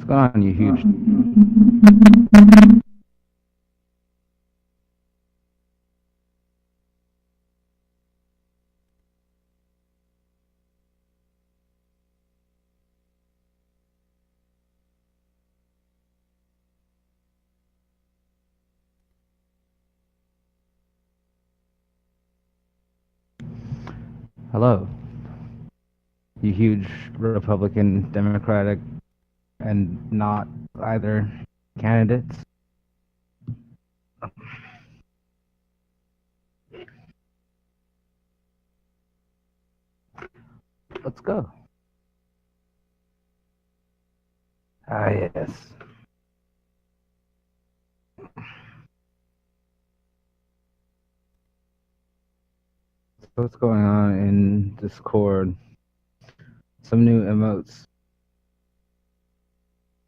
going on, you huge? Hello, you huge Republican, Democratic, and not either candidates. Let's go. Ah, yes. So what's going on in Discord? Some new emotes.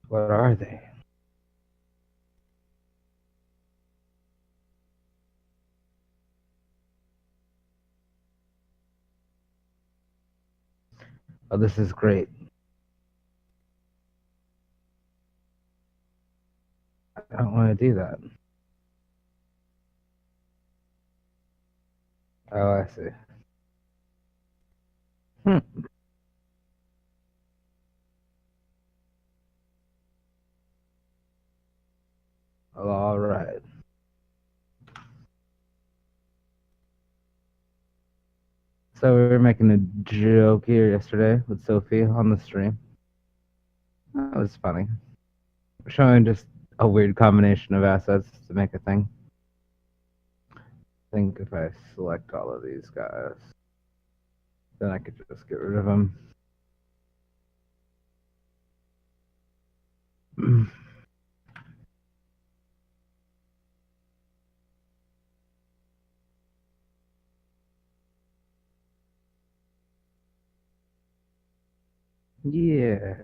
What are they? Oh, this is great. I don't want to do that. Oh, I see. Hmm. All right. So we were making a joke here yesterday with Sophie on the stream. That was funny. Showing just a weird combination of assets to make a thing. I think if I select all of these guys, then I could just get rid of them. Yeah.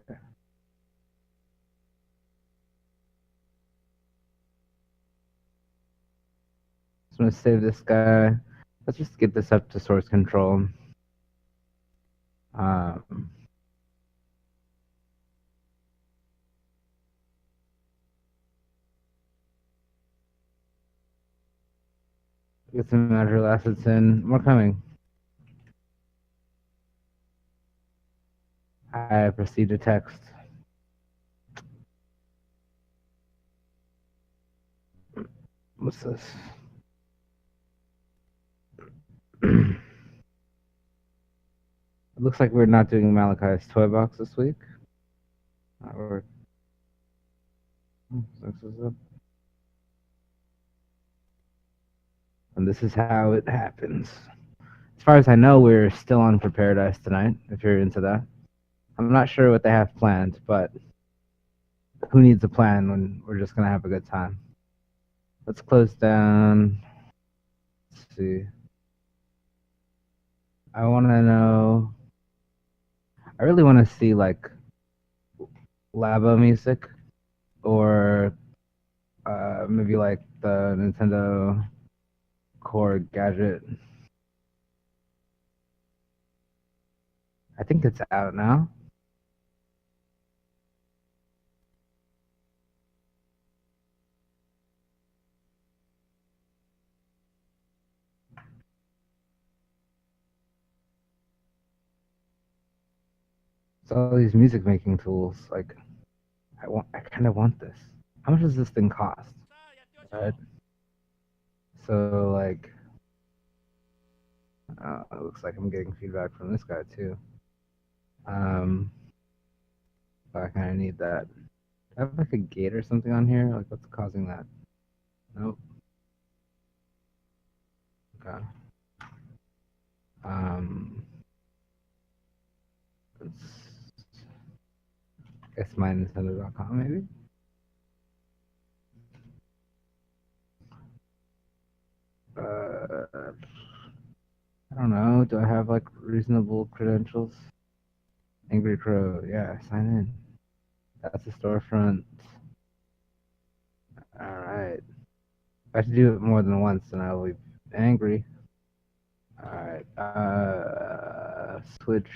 So I'm gonna save this guy. Let's just get this up to source control. Um, get some measurable assets in. More coming. I proceed to text. What's this? It looks like we're not doing Malachi's toy box this week. Or and this is how it happens. As far as I know, we're still on for Paradise tonight, if you're into that. I'm not sure what they have planned, but who needs a plan when we're just going to have a good time? Let's close down. Let's see. I want to know. I really want to see like Labo music or maybe like the Nintendo Core gadget. I think it's out now. So all these music making tools, like I kind of want this. How much does this thing cost? Right. So like, it looks like I'm getting feedback from this guy too. But I kind of need that. Do I have like a gate or something on here? Like, what's causing that? Nope. Okay. Let's guess mynintendo.com maybe. I don't know. Do I have like reasonable credentials? Angry Crow. Yeah, sign in. That's the storefront. All right. If I have to do it more than once, then I will be angry. All right. Switch.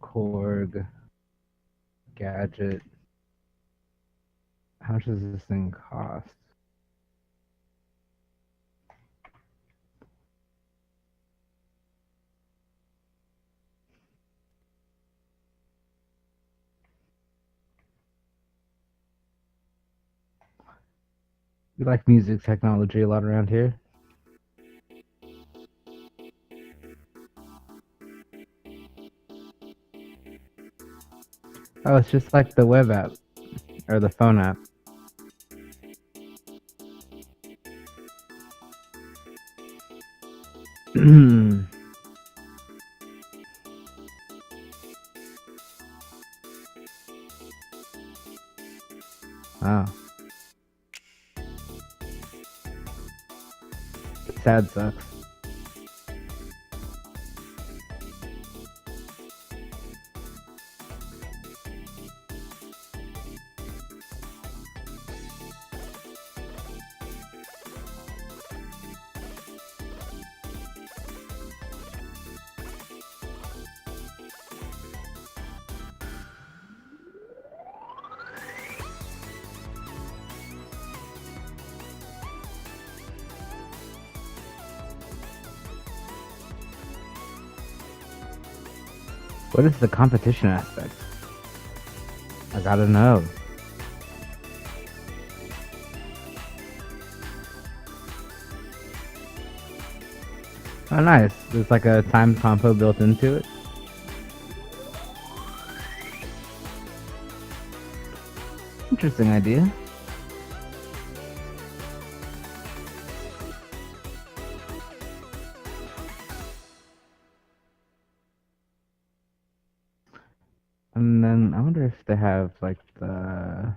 Korg. gadget. How much does this thing cost? We like music technology a lot around here. Oh, it's just like the web app or the phone app. Oh, sad sucks. What is the competition aspect? I gotta know. Oh, nice. There's like a timed compo built into it. Interesting idea. And then I wonder if they have like the.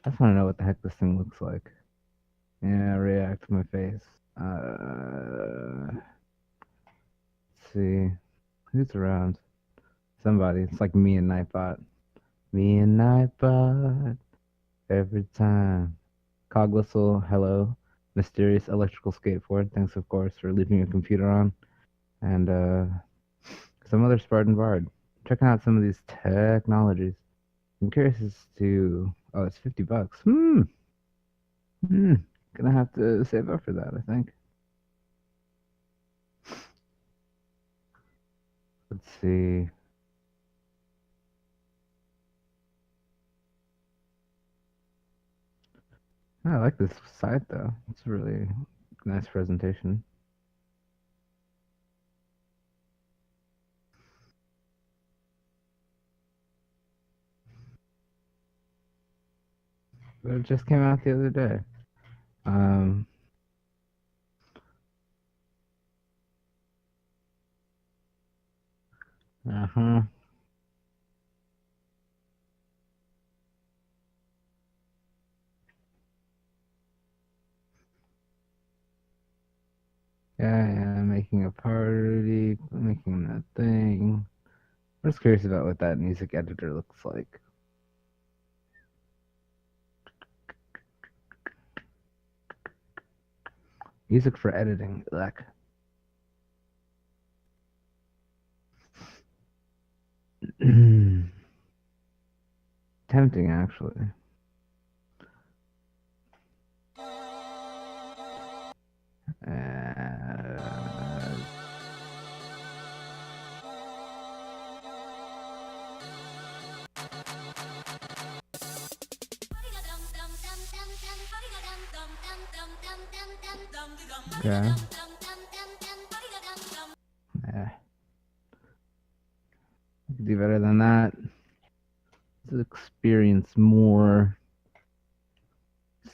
I just want to know what the heck this thing looks like. Yeah, react to my face. Let's see. Who's around? Somebody. It's like me and Nightbot. Me and Nightbot. Every time. Cog whistle, hello. Mysterious electrical skateboard. Thanks, of course, for leaving your computer on. And some other Spartan Bard. Checking out some of these technologies. I'm curious as to. Oh, it's $50. Gonna have to save up for that, I think. Let's see. I like this site though. It's a really nice presentation. But it just came out the other day. Uh-huh. Yeah, making a party, making that thing. I'm just curious about what that music editor looks like. Music for editing, like. Tempting, actually. Okay. Do better than that. Let's experience more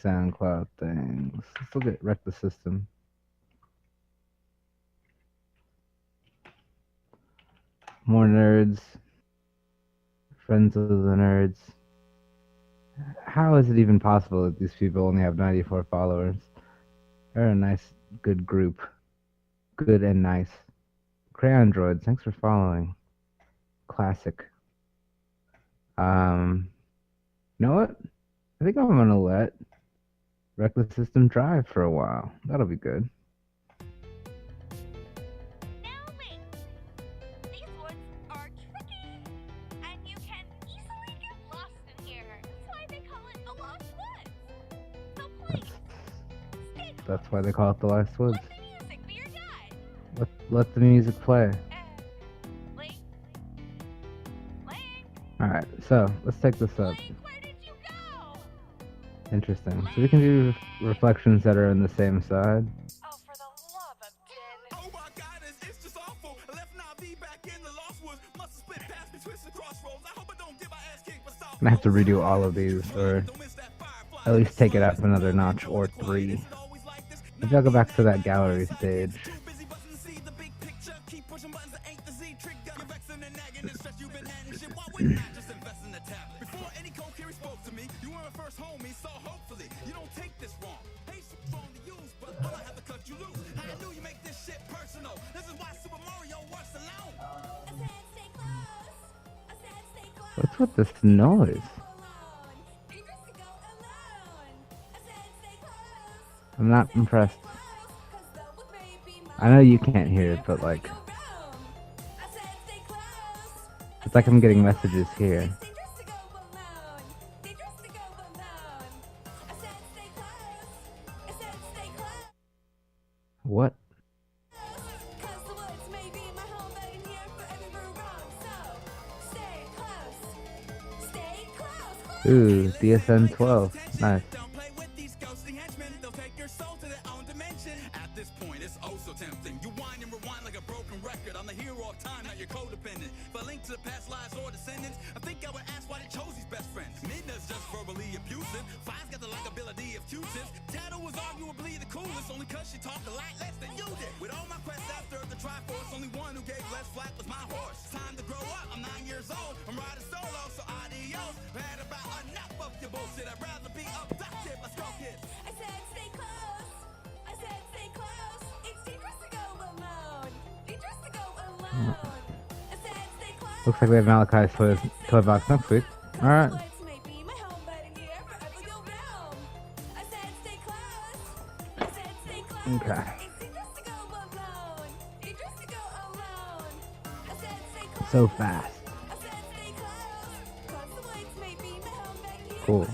SoundCloud things. Let's look at Wreck the System. More nerds. Friends of the nerds. How is it even possible that these people only have 94 followers? They're a nice, good group. Good and nice. Crayon Droids, thanks for following. Classic. You know what? I think I'm gonna let Wreck the System drive for a while. That'll be good. That's why they call it the Last Woods. Let the music play. Alright, so let's take this up. Interesting. So we can do reflections that are on the same side. Oh, for the love of Din. Oh my God, it's just awful. I left Navi back in the Lost Woods. Must have split past me, twisted crossroads. I hope I don't get my ass kicked, but stop. I'm gonna have to redo all of these, or at least take it up another notch or 3. Maybe I'll go back to that gallery stage. What's with this noise? I'm not impressed. I know you can't hear it, but like, it's like I'm getting messages here. What? Ooh, DSN 12. Nice. At this point, it's oh so tempting. You whine and rewind like a broken record. I'm the hero of time, not your codependent. If I link to the past lives or descendants, I think I would ask why they chose these best friends. Midna's just verbally abusive. Five's got the likability of Q-tips. Tattoo was arguably the coolest, only cause she talked a lot less than you did. With all my quests after the Triforce, only one who gave less flack was my horse. Time to grow up, I'm 9 years old. I'm riding solo, so adios. Had about enough of your bullshit. I'd rather be abducted. Let's go, kids. I said stay close. I said stay close. It's dangerous to go alone. Dangerous to go alone. I said stay close. Looks like we have Malachi's toy box next week. Alright. Okay. So fast. Cool.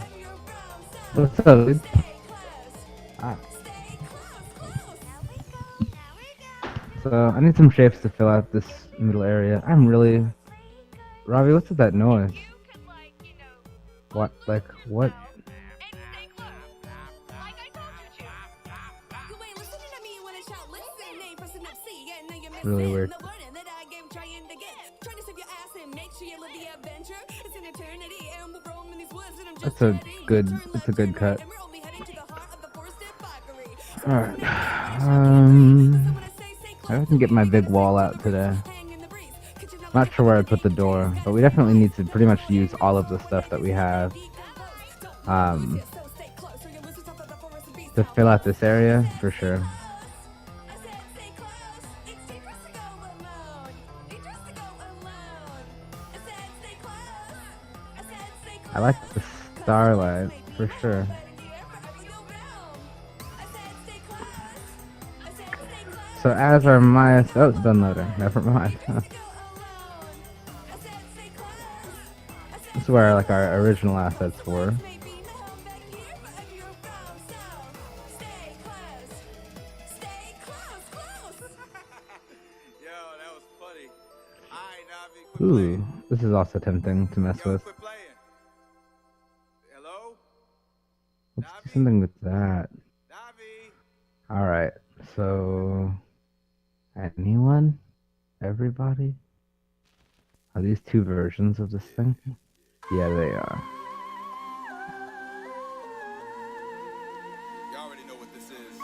What's up, dude? Ah. So I need some shapes to fill out this middle area. I'm really... Ravi, what's with that noise? What? Like, what? Really weird. That's a good cut. Alright. I can get my big wall out today. Not sure where I put the door, but we definitely need to pretty much use all of the stuff that we have to fill out this area for sure. I like the starlight for sure. So as our Maya, oh, it's done loading. Never mind. This is where like our original assets were. Ooh, this is also tempting to mess with. Let's do something with that. Alright, so... Anyone? Everybody? Are these two versions of this thing? Yeah, they are. You already know what this is.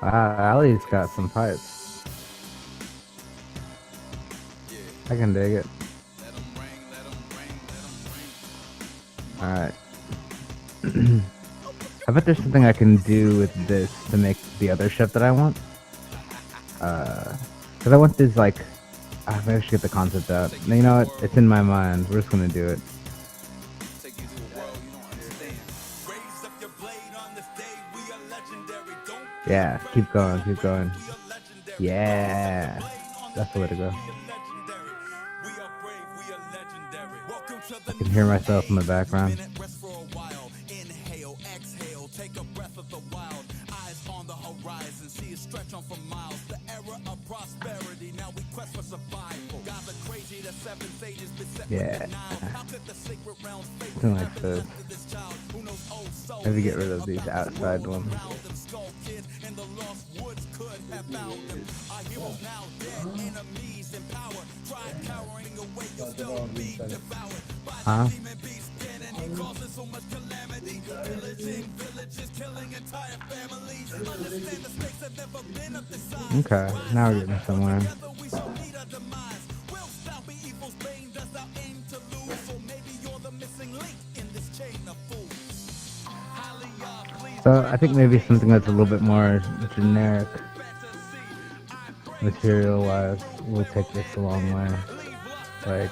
Ali's got some pipes. I can dig it. Alright. I bet there's something I can do with this to make the other ship that I want. Cause I want this like... maybe I should get the concept out. You know what? It's in my mind. We're just gonna do it. Yeah, keep going, keep going. Yeah, that's the way to go. I can hear myself in the background. humanity. Now we quest for survival. Gods are crazy, the seven sages beset Yeah. with now. How could the sacred realm fade? Something like this. To this child who knows old soul. Maybe get rid of these outside ones. Skull kid in the lost woods could have found them. Our heroes now dead, enemies in power. Try cowering away, you'll still be devoured by Huh? the demon beast getting causing so much calamity. Pillaging villages, killing entire families. Understand the stakes have never been up this side. Okay, now we're getting somewhere. Together we shall meet our demise. Will thou be evil's bane? Does thou aim to lose? Or maybe you're the missing link in this chain of fools. So I think maybe something that's a little bit more generic material-wise will take this a long way. Like,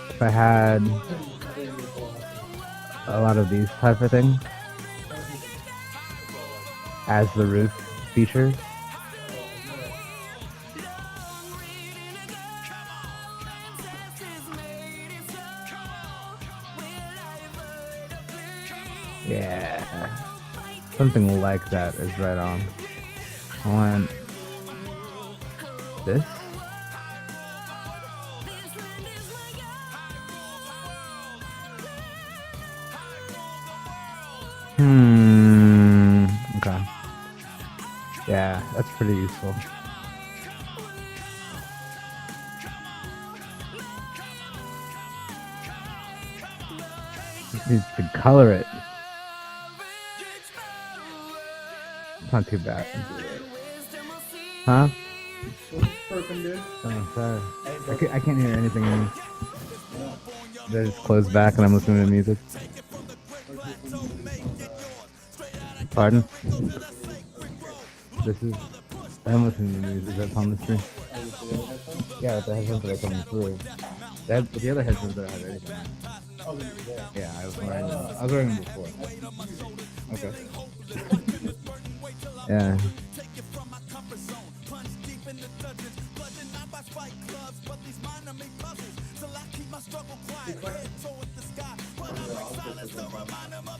if I had a lot of these type of things as the roof features. Yeah, something like that is right on. I want this. Okay. Yeah, that's pretty useful. Just needs to color it. It's not too bad. Huh? Oh, sorry. I can't hear anything. They're just closed back and I'm listening to music. Pardon? This is... I'm listening to music that's on the screen. Yeah, with the headphones that are coming through. The other headphones that I had anything. Yeah, I was wearing them before. Okay. Yeah.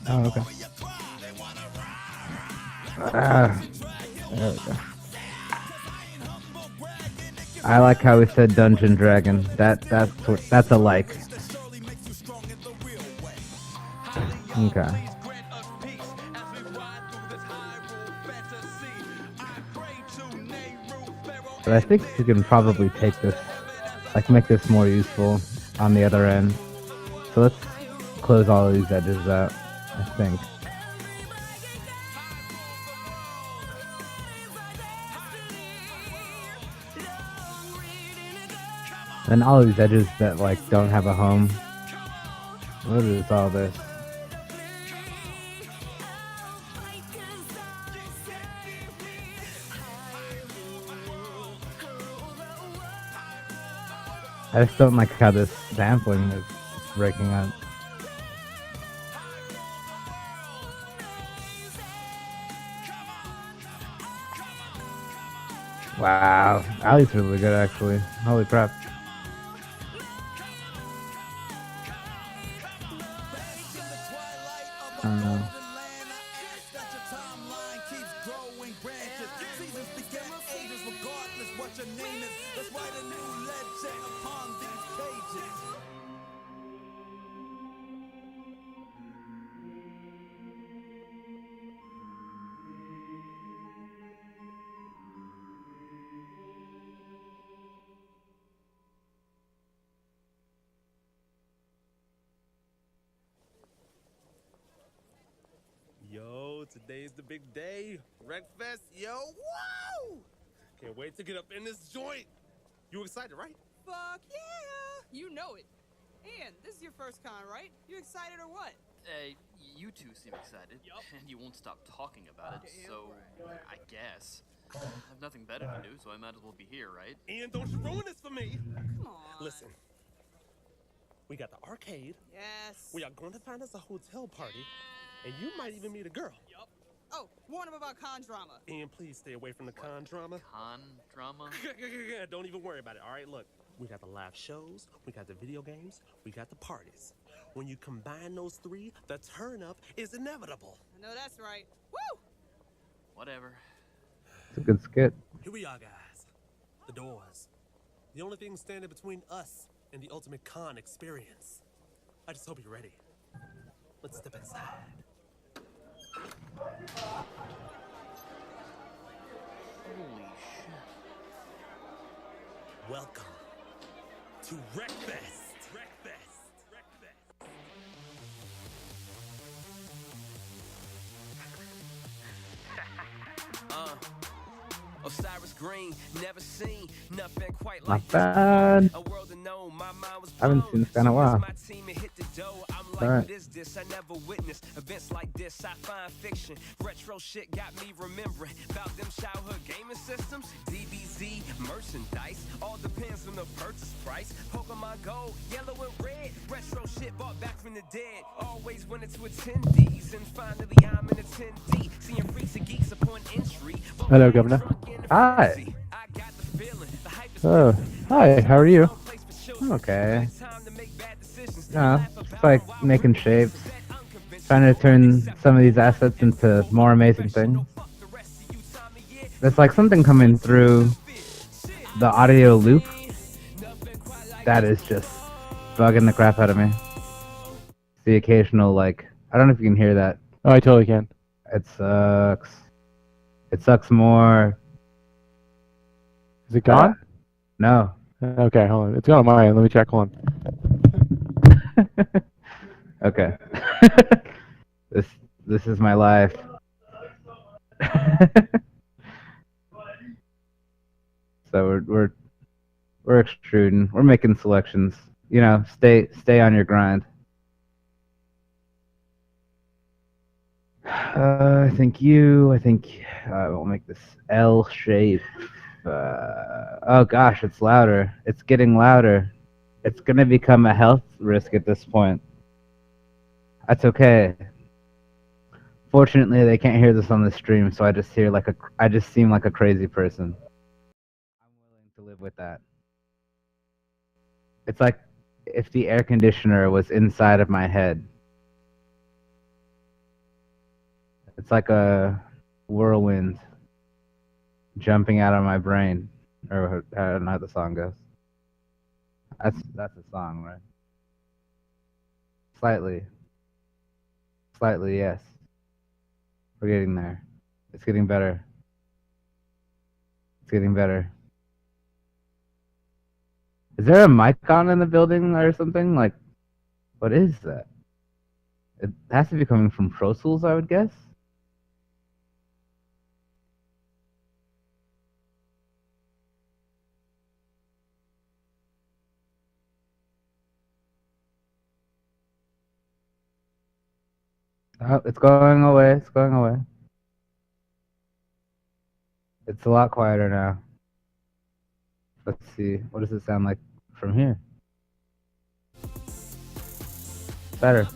Oh, okay. There we go. I like how we said Dungeon Dragon. That's a like. Okay. But I think we can probably take this, like make this more useful on the other end. So let's close all of these edges out, I think. And all of these edges that like don't have a home. What is all this? I just don't like how this sampling is breaking up. Wow, Ali's really good actually. Holy crap. I don't know. Yo, today's the big day. Wreckfest, yo, whoa! Can't wait to get up in this joint. You excited, right? Fuck yeah! You know it. And this is your first con, right? You excited or what? You two seem excited, Yup. and you won't stop talking about it, Damn so right. I guess. I have nothing better to do, so I might as well be here, right? Ian, don't you ruin this for me. Come on. Listen, we got the arcade. Yes. We are going to find us a hotel party, and you might even meet a girl. Yup. Oh, warn him about con drama. Ian, please stay away from the con drama. Con drama? Don't even worry about it, all right? Look, we got the live shows, we got the video games, we got the parties. When you combine those three, the turn up is inevitable. I know that's right. Woo! Whatever. It's a good skit. Here we are, guys. The doors. The only thing standing between us and the ultimate con experience. I just hope you're ready. Let's step inside. Holy shit. Welcome to Wreckfest. Wreckfest. Wreckfest. Osiris Green, never seen nothing quite Not like bad. a world unknown. My mind was I haven't blown. seen this guy in a while. My team and hit the dough. I'm like, Alright. what is this? I never witnessed events like this. I find fiction. Retro shit got me remembering about them childhood gaming systems. DBZ, merchandise. All depends on the purchase price. Pokemon Gold, yellow and red. Retro shit bought back from the dead. Always wanted to attend these. And finally I'm an attendee. Seeing freaks and geeks upon entry. Hello, Governor. Hi. Oh, hi. How are you? Okay. No, just like making shapes, trying to turn some of these assets into more amazing things. There's like something coming through the audio loop that is just bugging the crap out of me. The occasional like, I don't know if you can hear that. Oh, I totally can. It sucks. It sucks more. Is it gone? No. Okay, hold on. It's gone on my end. Let me check. Hold on. Okay. This is my life. So we're extruding. We're making selections. You know, stay on your grind. I think we'll make this L shape. Oh gosh, it's louder. It's getting louder. It's gonna become a health risk at this point. That's okay. Fortunately, they can't hear this on the stream, so I just seem like a crazy person. I'm willing to live with that. It's like if the air conditioner was inside of my head. It's like a whirlwind jumping out of my brain, or I don't know how the song goes. That's the song, right? Slightly, yes. We're getting there. It's getting better. It's getting better. Is there a mic on in the building or something? Like, what is that? It has to be coming from Pro Tools, I would guess. Oh, it's going away. It's going away. It's a lot quieter now. Let's see. What does it sound like from here? Better.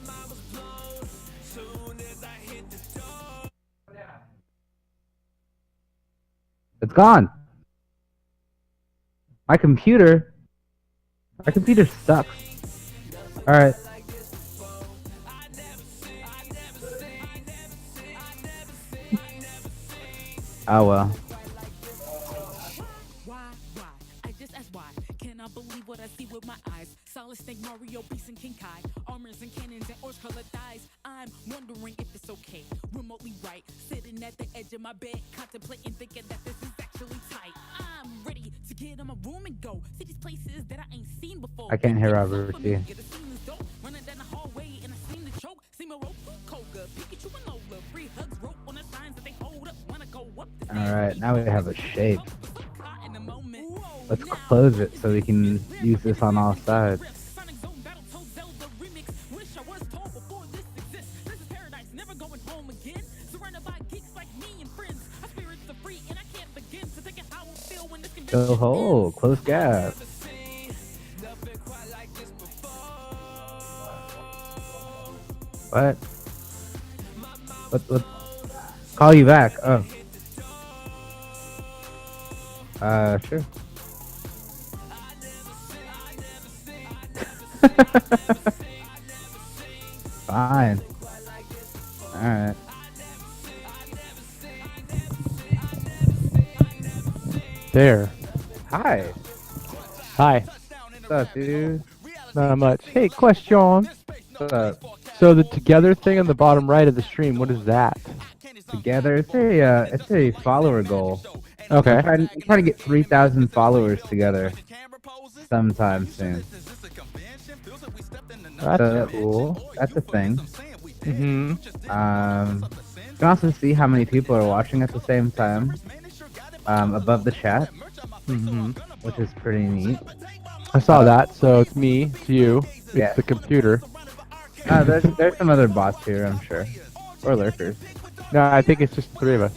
It's gone. My computer sucks. All right. Oh well. Why? I just asked why. Cannot believe what I see with my eyes. Solid snake, Mario, Beast, and King Kai. Armors and cannons and orange-colored thighs. I'm wondering if it's okay. Remotely right, sitting at the edge of my bed, contemplating, thinking that this is actually tight. I'm ready to get in my room and go. See these places that I ain't seen before. I can't hear Robert T. Running down the hallway and I seem to choke. See my rope, Koga, Pikachu and Lola. Free hugs, rope on the signs that they hold up. Wanna go up the All right, now we have a shape. Let's close it so we can use this on all sides. Go hole, close gap. What? What? Call you back. Oh. Sure. Fine. Alright. There. Hi. Hi. What's up, dude? Not much. Hey, question. What's up? So the together thing on the bottom right of the stream, what is that? Together, it's a follower goal. Okay. I'm trying to get 3,000 followers together sometime soon. That's cool. That's a thing. Mm-hmm. You can also see how many people are watching at the same time above the chat, Mm-hmm. which is pretty neat. I saw that. So it's me, it's you, it's Yeah. the computer. There's some other bots here, I'm sure, or lurkers. No, I think it's just the three of us.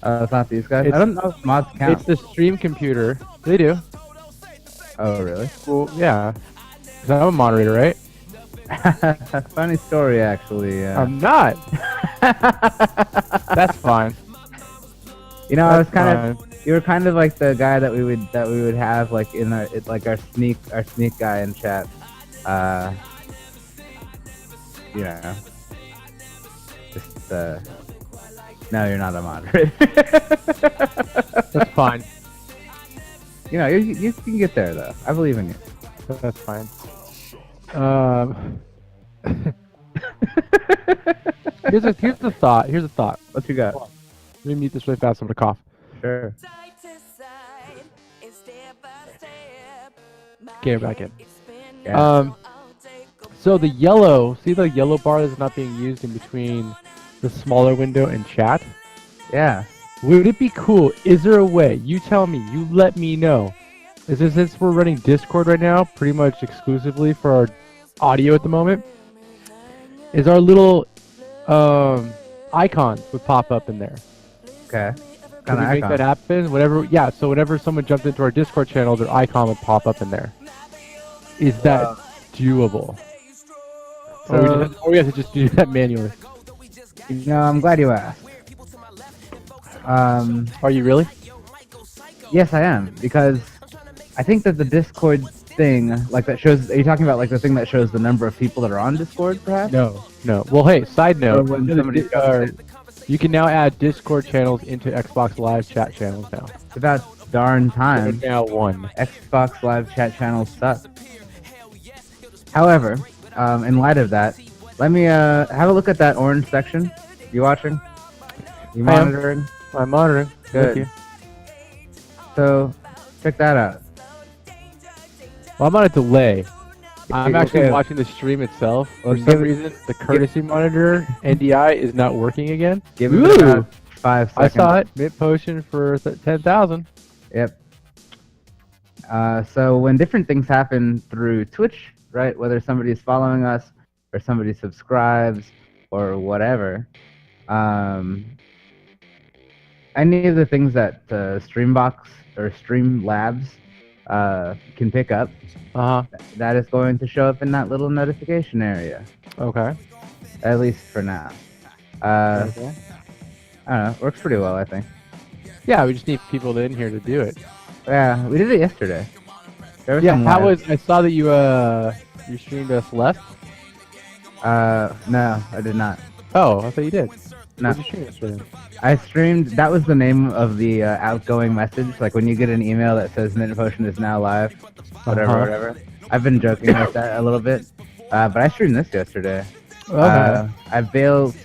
It's not these guys. I It's- don't know if mods count. It's the stream computer. They do. Oh, really? Well, yeah. 'Cause I'm a moderator, right? Funny story, actually. I'm not. That's fine. You know, I was That's kind of. You were kind of like the guy that we would have like in our our sneak guy in chat. You know. Just no, you're not a moderator. That's fine. You know, you can get there though. I believe in you. That's fine. Here's a thought. Here's a thought. What you got? Let me mute this really fast. I'm gonna cough. Sure. Side to side, and step by step. Okay, we're back in. Yeah. So the yellow, see the yellow bar that's not being used in between the smaller window and chat? Yeah. Would it be cool? Is there a way? You tell me. You let me know. Is this, since we're running Discord right now, pretty much exclusively for our audio at the moment, is our little icons would pop up in there. Okay. Can we make that happen? Whenever, yeah. So whenever someone jumped into our Discord channel, their icon would pop up in there. Is that doable? Or we have to just do that manually. You know, I'm glad you asked. Are you really? Yes, I am, because I think that the Discord thing, like that shows. Are you talking about like the thing that shows the number of people that are on Discord, perhaps? No. Well, hey, side note. Or when somebody You can now add Discord channels into Xbox Live chat channels now. It's about darn time. Now one. Xbox Live chat channels suck. However, in light of that, let me have a look at that orange section. You watching? You I am. monitoring? I'm monitoring. Good. Thank you. So, check that out. Well, I'm on a delay. I'm actually Okay. watching the stream itself. Well, For some give it- reason, the courtesy monitor NDI is not working again. Give it about 5 I seconds. saw it. MintPotion for 10,000. Yep. So when different things happen through Twitch, right? Whether somebody's following us or somebody subscribes or whatever, any of the things that Streambox or Streamlabs can pick up, that is going to show up in that little notification area. Okay. At least for now. I Okay. don't know. Works pretty well, I think. Yeah, we just need people in here to do it. Yeah, we did it yesterday. There was Yeah, some how live- was? I saw that you streamed us left. No, I did not. Oh, I thought you did. No. What'd you stream us with? I streamed. That was the name of the outgoing message. Like when you get an email that says MintPotion is now live, whatever, whatever. I've been joking with that a little bit, but I streamed this yesterday. Okay. I built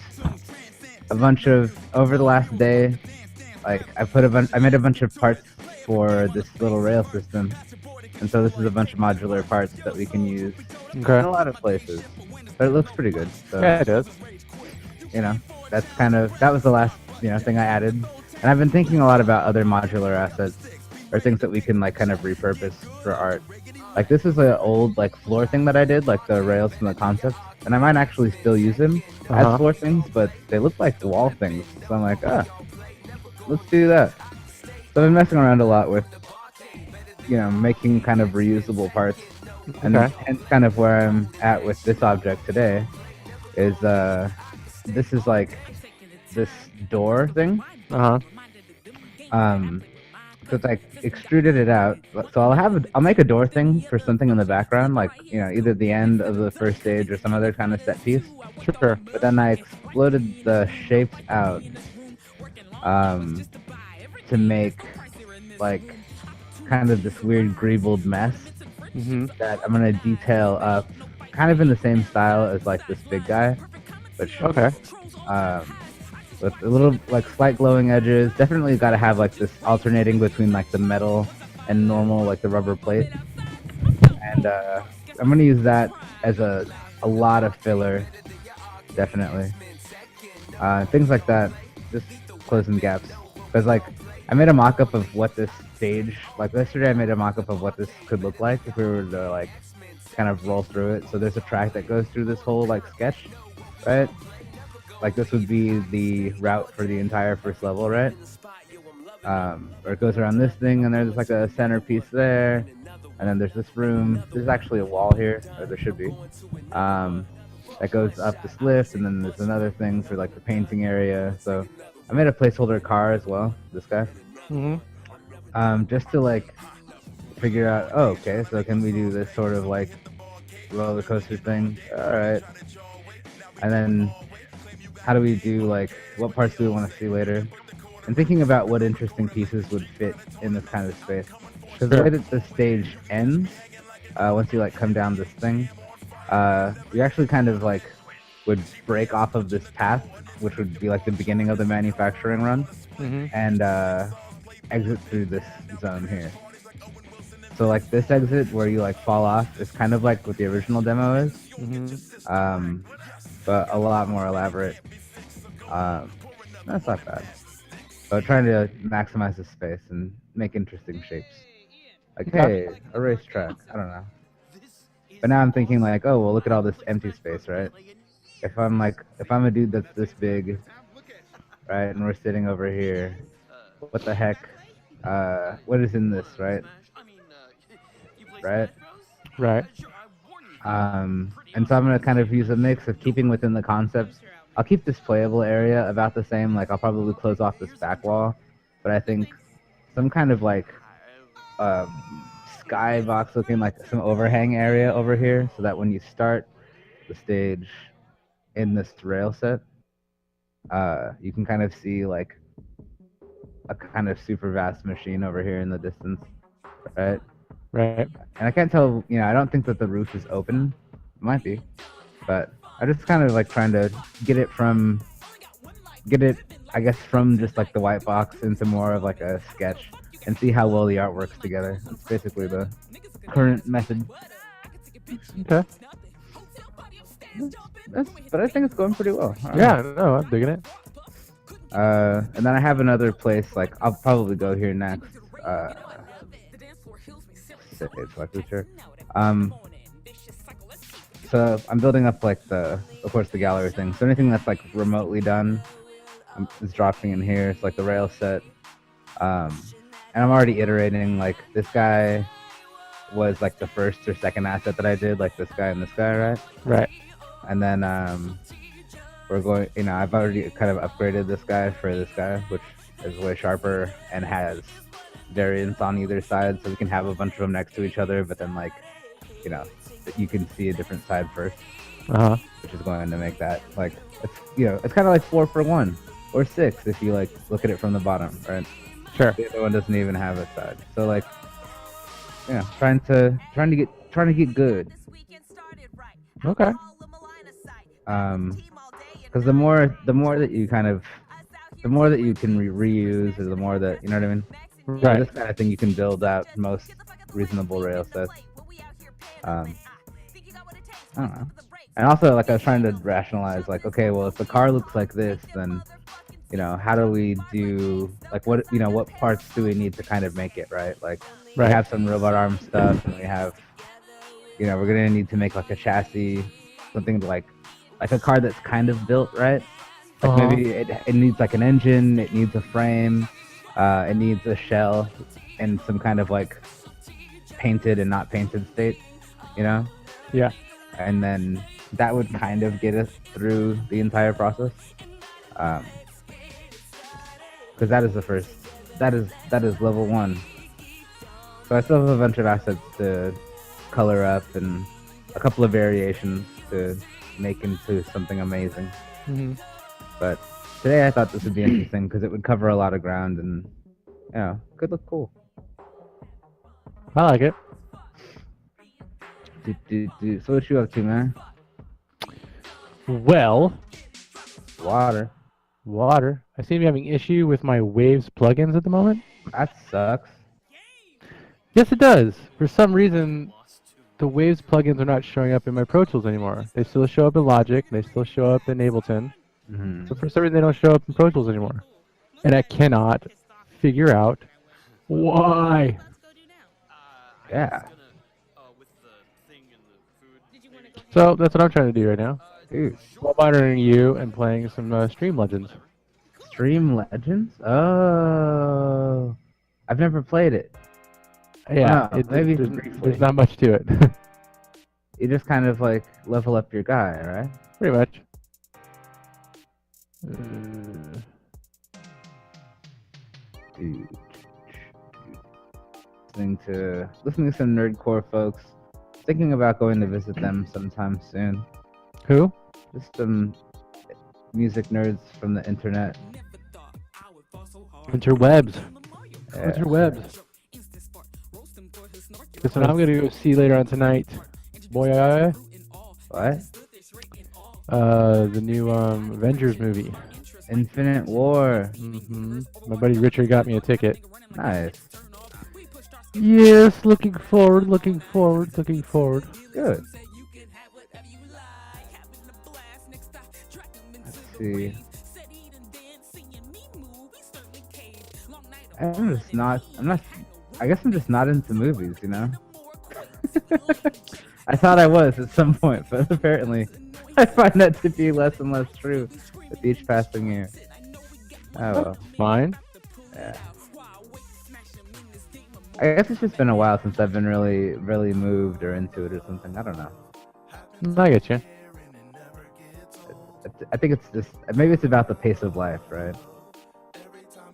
a bunch of over the last day. Like I made a bunch of parts for this little rail system, and so this is a bunch of modular parts that we can use in a lot of places. But it looks pretty good. So, Yeah, it does. You know, that was the last thing I added, and I've been thinking a lot about other modular assets or things that we can like kind of repurpose for art. Like this is an old like floor thing that I did, like the rails from the concept, and I might actually still use them as floor things, but they look like wall things. So I'm like, let's do that. So I've been messing around a lot with, making kind of reusable parts, and hence kind of where I'm at with this object today is this is like this door thing. So it's like extruded it out. So I'll make a door thing for something in the background, like either the end of the first stage or some other kind of set piece. Sure. But then I exploded the shapes out to make like kind of this weird greebled mess that I'm gonna detail up, kind of in the same style as like this big guy, but with a little like slight glowing edges. Definitely got to have like this alternating between like the metal and normal like the rubber plate, and I'm gonna use that as a lot of filler, definitely. Things like that, just closing gaps. Because like I made a mock-up of what this stage, like yesterday I made a mock-up of what this could look like if we were to like kind of roll through it. So there's a track that goes through this whole like sketch, right? Like this would be the route for the entire first level, right? Or it goes around this thing, and there's like a centerpiece there, and then there's this room. There's actually a wall here, or there should be. That goes up this lift, and then there's another thing for like the painting area. So I made a placeholder car as well. This guy, just to like figure out. Oh, okay. So can we do this sort of like roller coaster thing? All right. And then how do we do like what parts do we want to see later? And thinking about what interesting pieces would fit in this kind of space. Because the way that the stage ends, once you like come down this thing, you actually kind of like would break off of this path, which would be like the beginning of the manufacturing run, and exit through this zone here. So like this exit where you like fall off is kind of like what the original demo is, but a lot more elaborate. That's not bad. But trying to maximize the space and make interesting shapes. Like, hey, a racetrack. I don't know. But now I'm thinking like, oh, well, look at all this empty space, right? If I'm a dude that's this big, right, and we're sitting over here, what the heck? What is in this, right? Right? Right. And so I'm gonna kind of use a mix of keeping within the concepts. I'll keep this playable area about the same. Like I'll probably close off this back wall, but I think some kind of like skybox looking like some overhang area over here, so that when you start the stage in this rail set, you can kind of see like a kind of super vast machine over here in the distance, right? Right. And I can't tell, I don't think that the roof is open. It might be, but I just kind of like trying to get it, I guess, from just like the white box into more of like a sketch and see how well the art works together. That's basically the current method. Okay. But I think it's going pretty well. Yeah, no, I'm digging it. And then I have another place, like I'll probably go here next. So I'm building up like of course the gallery thing. So anything that's like remotely done is dropping in here. It's like the rail set. And I'm already iterating, like this guy was like the first or second asset that I did, like this guy and this guy, right? Right. And then we're going, I've already kind of upgraded this guy for this guy, which is way sharper and has variants on either side, so we can have a bunch of them next to each other, but then like, you can see a different side first, which is going to make that like, it's kind of like 4 for 1 or 6 if you like look at it from the bottom, right? Sure. The other one doesn't even have a side, so like, trying to get good. Okay. Because the more that you can reuse, or the more that, you know what I mean? Right. This kind of thing you can build out most reasonable rail sets. I don't know. And also, like, I was trying to rationalize, like, okay, well, if the car looks like this, then, how do we do, like, what parts do we need to kind of make it, right? Like, we have some robot arm stuff, and we have, we're gonna need to make like a chassis, something like a car that's kind of built, right? Like maybe it needs like an engine, it needs a frame, it needs a shell, and some kind of like painted and not painted state, Yeah. And then that would kind of get us through the entire process, because that is level 1. So I still have a bunch of assets to color up and a couple of variations to make into something amazing. But today I thought this would be interesting because it would cover a lot of ground and could look cool. I like it. So what you up to, man? Well, Water. water. I seem to be having issue with my Waves plugins at the moment. That sucks. Yes, it does. For some reason, the Waves plugins are not showing up in my Pro Tools anymore. They still show up in Logic. They still show up in Ableton. Mm-hmm. But for some reason, they don't show up in Pro Tools anymore. And I cannot figure out why. Yeah. So that's what I'm trying to do right now. Dude. While monitoring you and playing some Stream Legends. Stream Legends? Oh. I've never played it. Yeah, Oh, maybe there's not much to it. You just kind of like level up your guy, right? Pretty much. Dude. Listening to some nerdcore folks. Thinking about going to visit them sometime soon. Who? Just some music nerds from the internet. Interwebs. Yeah. Interwebs. That's what I'm gonna go see later on tonight. Boy, What? the new Avengers movie. Infinite War. My buddy Richard got me a ticket. Nice. Yes, looking forward, looking forward, looking forward. Good. Let's see. I guess I'm just not into movies, you know? I thought I was at some point, but apparently I find that to be less and less true with each passing year. Oh well. Fine. Yeah. I guess it's just been a while since I've been really moved or into it or something. I don't know. I get you. I think it's just maybe it's about the pace of life, right?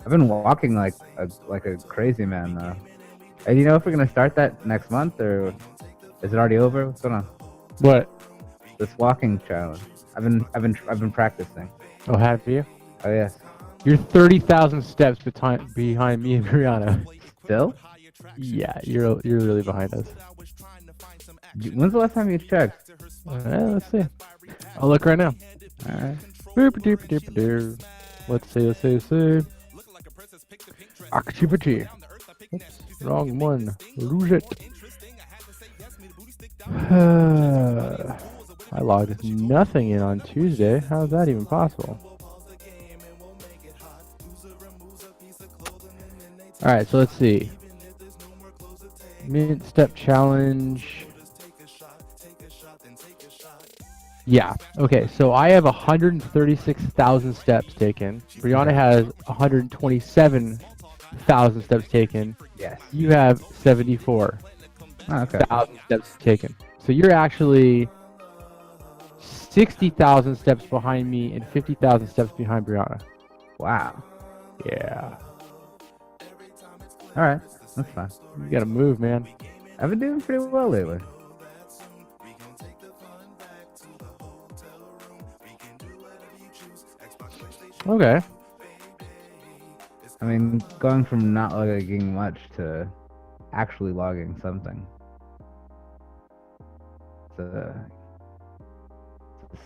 I've been walking like a crazy man though. And you know if we're gonna start that next month or is it already over? What's going on? What? This walking challenge. I've been practicing. Oh, have you? Oh yes. You're 30,000 steps behind me and Brianna. Still? Yeah, you're really behind us. When's the last time you checked? Let's see. I'll look right now. Alright. Boop-a-doop-a-doop-a-doo. Let's see. Activity. Oops, wrong one. Lose it. I logged nothing in on Tuesday. How is that even possible? Alright, so let's see. Mint step challenge. Yeah, okay, so I have 136,000 steps taken. Brianna has 127,000 steps taken. Yes. You have 74,000 Okay. steps taken. So you're actually 60,000 steps behind me and 50,000 steps behind Brianna. Wow. Yeah. Alright. That's fine. You gotta move, man. I've been doing pretty well lately. Okay. I mean, going from not logging much to actually logging something. It's a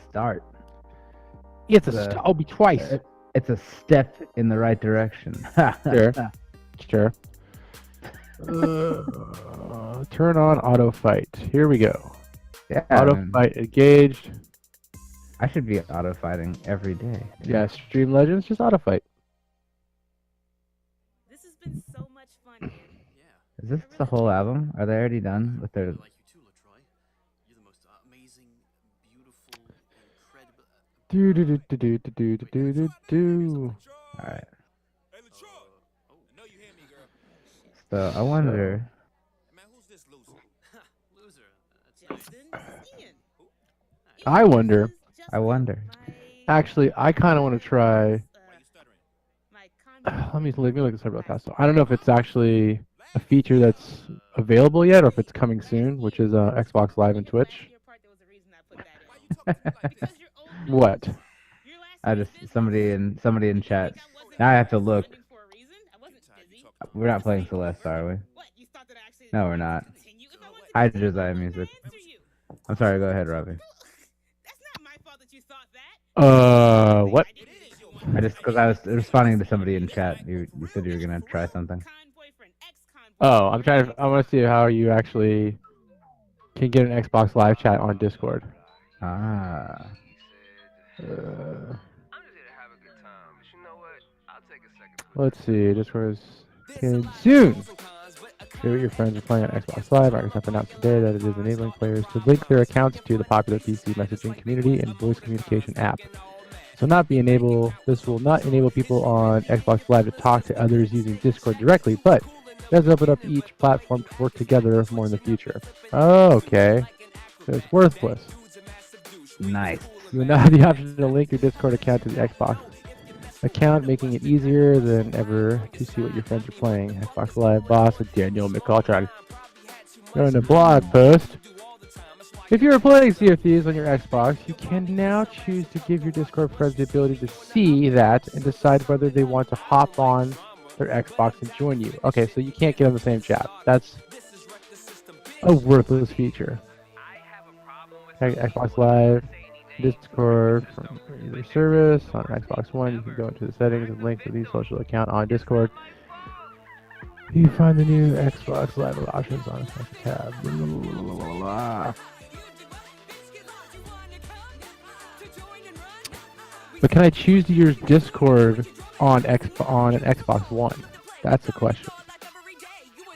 start. It's I'll be twice. It's a step in the right direction. Sure. Sure. Turn on auto fight. Here we go. Yeah. Auto man. fight engaged. I should be auto fighting every day. Yeah, Stream Legends, just auto fight. This has been so much fun. Is this the whole album? Are they already done with their? Like you too, LaTroy. You're the most amazing, beautiful, incredible. Do do do do do do do do do do. All right. So I wonder. Loser. That's nice. I wonder. Actually, I kind of want to try. Let me look this up real fast. So I don't know if it's actually a feature that's available yet, or if it's coming soon, which is Xbox Live and Twitch. What? I just somebody in chat. Now I have to look. We're not playing Celeste, are we? What? You thought that I actually No, we're not. Hi, Josiah Music. I'm sorry, go ahead, Robbie. That's not my fault that you thought that. What? I just, because I was responding to somebody in chat. You said you were going to try something. Oh, I want to see how you actually can get an Xbox Live chat on Discord. Ah. Let's see. Discord is coming soon. Share what your friends are playing on Xbox Live. Microsoft announced today that it is enabling players to link their accounts to the popular PC messaging community and voice communication app. This will not enable people on Xbox Live to talk to others using Discord directly, but it does open up each platform to work together more in the future. Oh, okay. So it's worthless. Nice. You will now have the option to link your Discord account to the Xbox account, making it easier than ever to see what your friends are playing. Xbox Live boss Daniel McCaltron. During the blog post, if you are playing Sea of Thieves on your Xbox, you can now choose to give your Discord friends the ability to see that and decide whether they want to hop on their Xbox and join you. Okay, so you can't get on the same chat. That's a worthless feature. Okay, Xbox Live, Discord from either service. On Xbox One, you can go into the settings and link to the social account on Discord. You find the new Xbox Live options on the tab. Blah, blah, blah, blah. But can I choose to use Discord on an Xbox One? That's the question.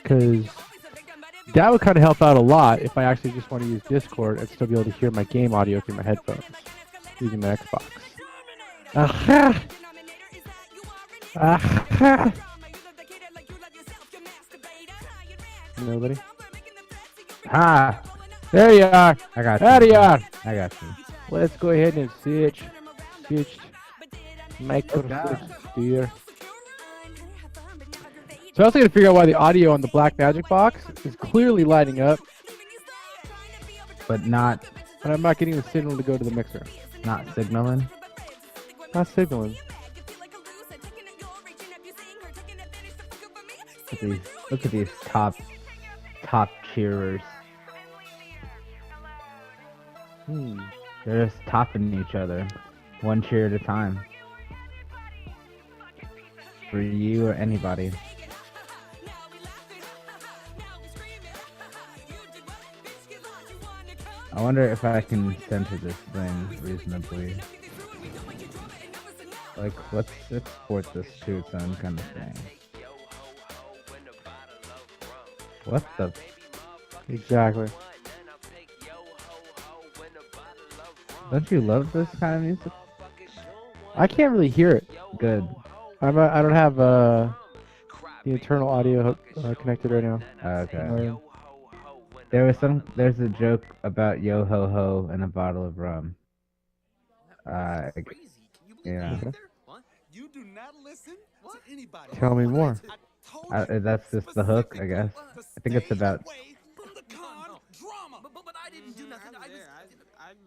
Because that would kind of help out a lot if I actually just want to use Discord and still be able to hear my game audio through my headphones using my Xbox. Aha! Aha! Nobody? Ah! There you are! I got you. There you are! I got you. Let's go ahead and switch Microsoft here. So I also got to figure out why the audio on the Black Magic box is clearly lighting up, But not and I'm not getting the signal to go to the mixer. signaling. Not signaling. Look at these top cheerers. They're just topping each other, one cheer at a time. For you or anybody. I wonder if I can center this thing reasonably. Like, let's export this to its own kind of thing. What the? Exactly. Don't you love this kind of music? I can't really hear it. Good. I don't have the internal audio connected right now. Okay. There's a joke about yo ho ho and a bottle of rum. Yeah. You do not listen to anybody. Tell me more. That's just the hook, I guess. I think it's about. But I didn't do nothing. I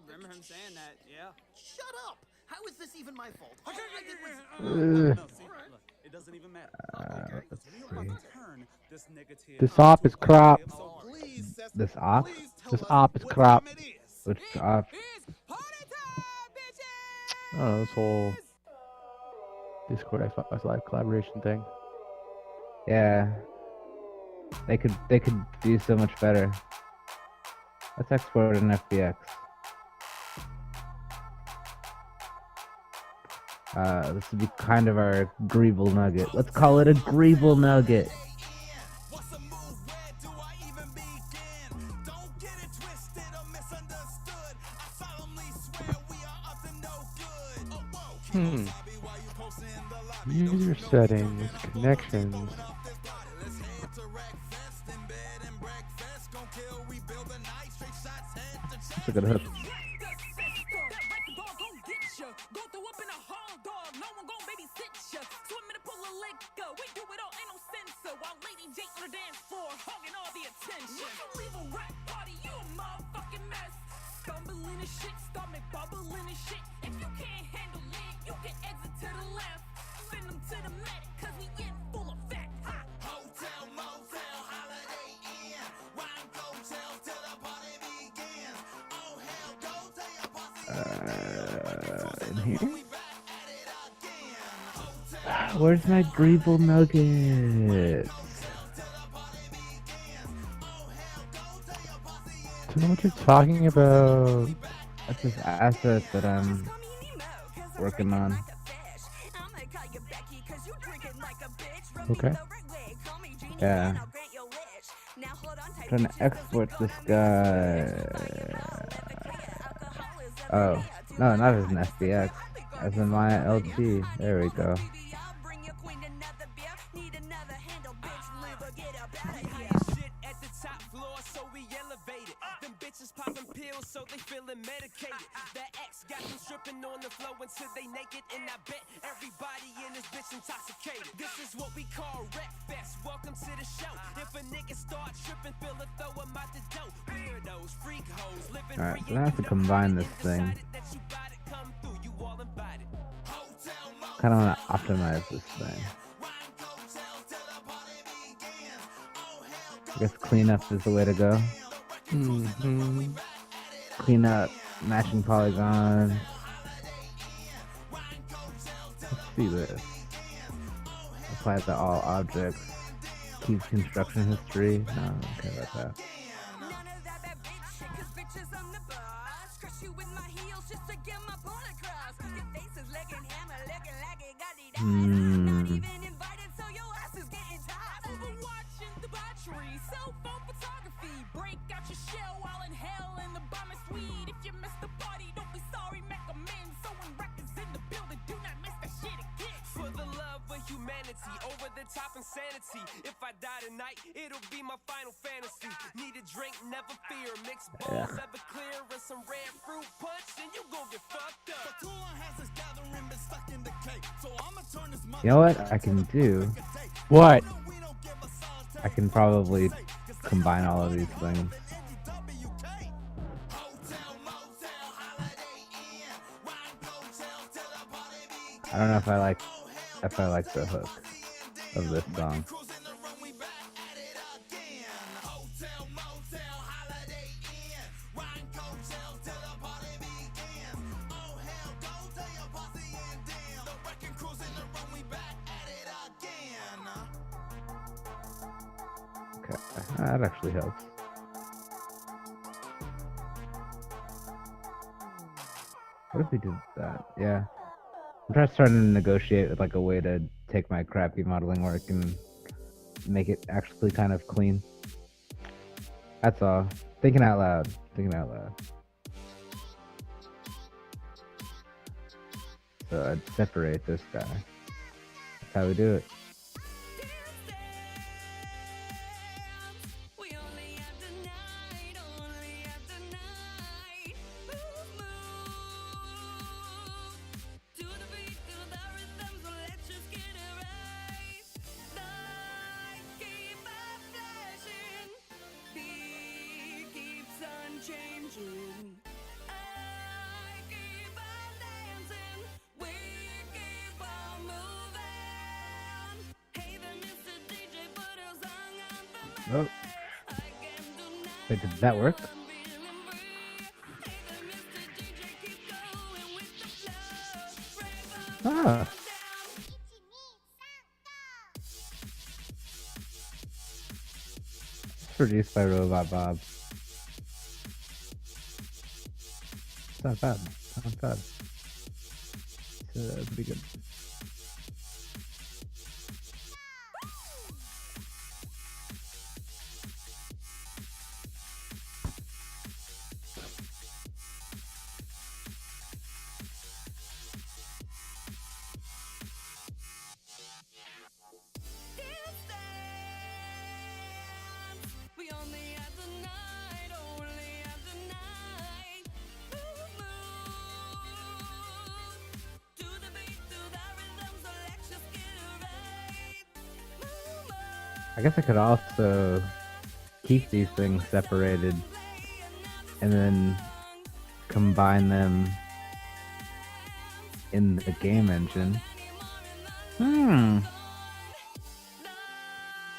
remember him saying that, yeah. Shut up! How is this even my fault? All I did was... It doesn't even matter. Let's see. This op is crap. This op? This op is crap. Which op? I don't know, this whole Discord Xbox Live collaboration thing. Yeah. They could do so much better. Let's export an FBX. This would be kind of our Greeble Nugget. Let's call it a Greeble Nugget. User settings, connections. That's a good hook. In here. Where's my Greeble Nuggets? Don't know what you're talking about. That's this asset that I'm working on. Okay. Yeah. Trying to export this guy. Oh, no, not as an SPX. As in my LT. There we go. Shit at the top floor, so we elevated. Them bitches popping pills, so they feeling medicated. That X got them stripping on the floor until they naked, and I bet everybody in this bitch intoxicated. This is what we call rep fest. Welcome to the show. If a nigga start tripping, feel it, throw him out the dope. Weirdos, freak hoes, living Alright, free. so I have to combine this thing. Kind of want to optimize this thing. I guess cleanup is the way to go. Mm-hmm. Clean up, matching polygons. Let's see this. Apply it to all objects. Keep construction history. No, I don't care about that. Over the top insanity. If I die tonight, it'll be my final fantasy. Need a drink, never fear. Mixed balls, ever clear, and some red fruit punch, and you gon' get fucked up. You know what I can do? What? I can probably combine all of these things. I don't know if I like the hook of this song. Okay, that actually helps. What if we did that? Yeah. I'm starting to negotiate with like a way to take my crappy modeling work and make it actually kind of clean. That's all. Thinking out loud. Thinking out loud. So I'd separate this guy. That's how we do it. Oh. Wait, did that work? Ah. It's produced by Robot Bob. It's not bad. It's not bad. It's pretty good. I guess I could also keep these things separated and then combine them in the game engine.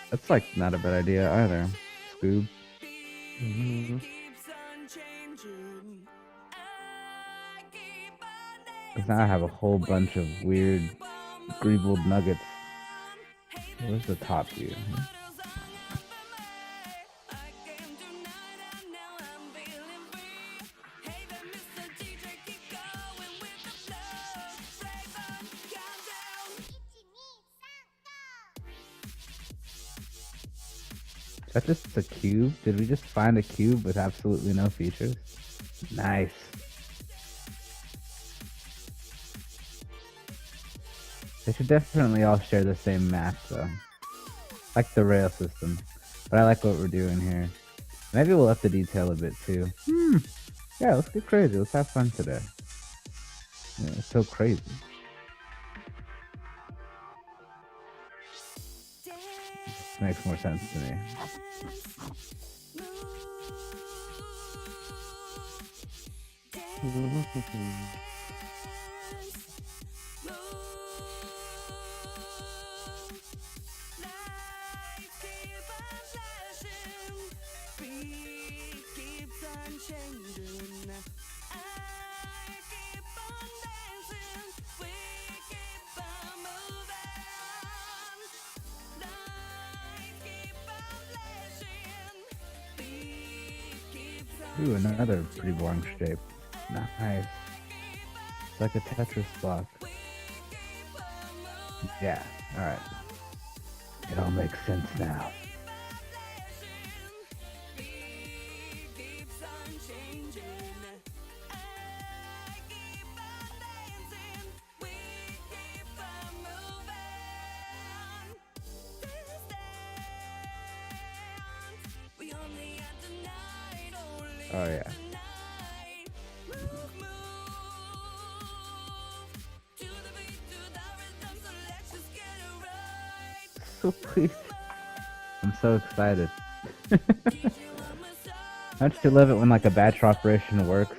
That's like not a bad idea either. Scoob. Because now I have a whole bunch of weird greebled nuggets. Where's the top view? Is that just a cube? Did we just find a cube with absolutely no features? Nice. They should definitely all share the same map though. Like the rail system. But I like what we're doing here. Maybe we'll up the detail a bit too. Yeah, let's get crazy. Let's have fun today. Yeah, it's so crazy. This makes more sense to me. Ooh, another pretty boring shape. Nice. It's like a Tetris block. Yeah, alright. It all makes sense now. Oh yeah. So pleased. I'm so excited. Don't you love it when like a batch operation works?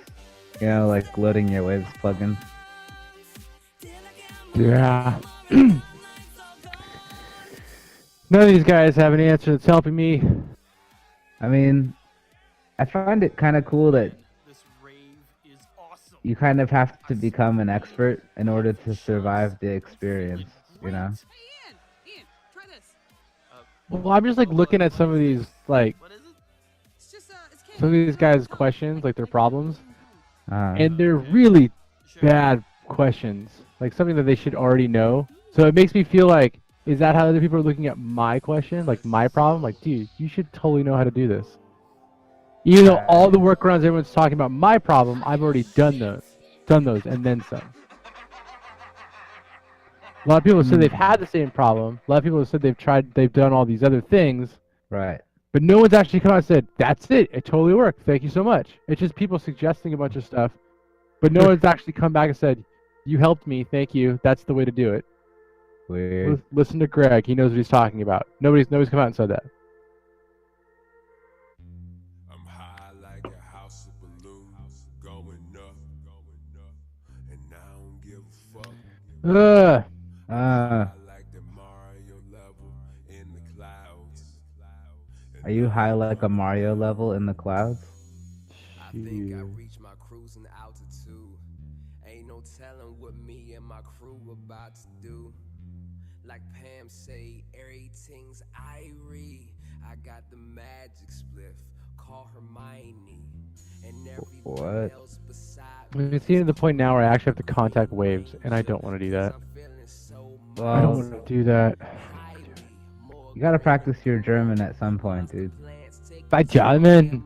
You know, like loading your Waves plugin. Yeah. None of these guys have an answer that's helping me. I mean, I find it kind of cool that This rave is awesome. you kind of have to become an expert in order to survive the experience, you know? Hey, Ian, try this. Well, I'm just like looking at some of these, like, What is it? It's just, it's some of these guys' questions, like their problems, Uh, and they're really bad questions, like something that they should already know. So it makes me feel like, is that how other people are looking at my question, like my problem? Like, dude, you should totally know how to do this. Even though all the workarounds everyone's talking about my problem, I've already done those, and then some. A lot of people have said they've had the same problem. A lot of people have said they've done all these other things, right. but no one's actually come out and said, that's it, it totally worked, thank you so much. It's just people suggesting a bunch of stuff, but no one's actually come back and said, you helped me, thank you, that's the way to do it. Weird. Listen to Greg, he knows what he's talking about. Nobody's come out and said that. I'm high like a house of balloons, going up, and I don't give a fuck. I like the Mario level in the clouds. Are you high like a Mario level in the clouds? I think I reached my cruising altitude. Ain't no telling what me and my crew about to do. Like Pam say, everything's Irie. I got the magic spliff, call her Hermione. And everyone What? else beside It's getting to the point now where I actually have to contact Waves, and I don't want to do that. I don't want to do that. You gotta practice your German at some point, dude. By German.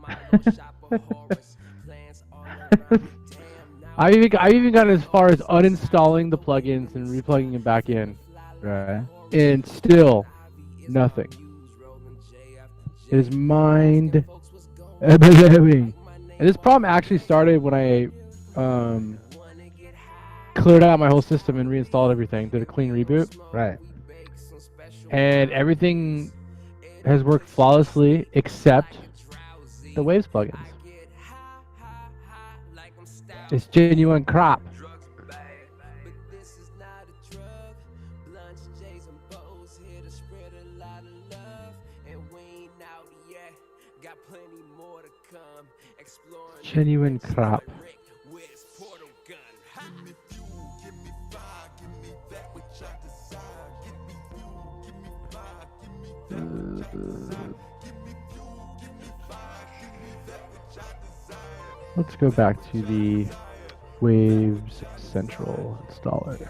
I've even gotten as far as uninstalling the plugins and replugging them back in. Right. And still nothing. It is mind blowing. And this problem actually started when I cleared out my whole system and reinstalled everything, did a clean reboot. Right. And everything has worked flawlessly except the Waves plugins. It's genuine crap. Genuine crap. Let's go back to the Waves Central installer.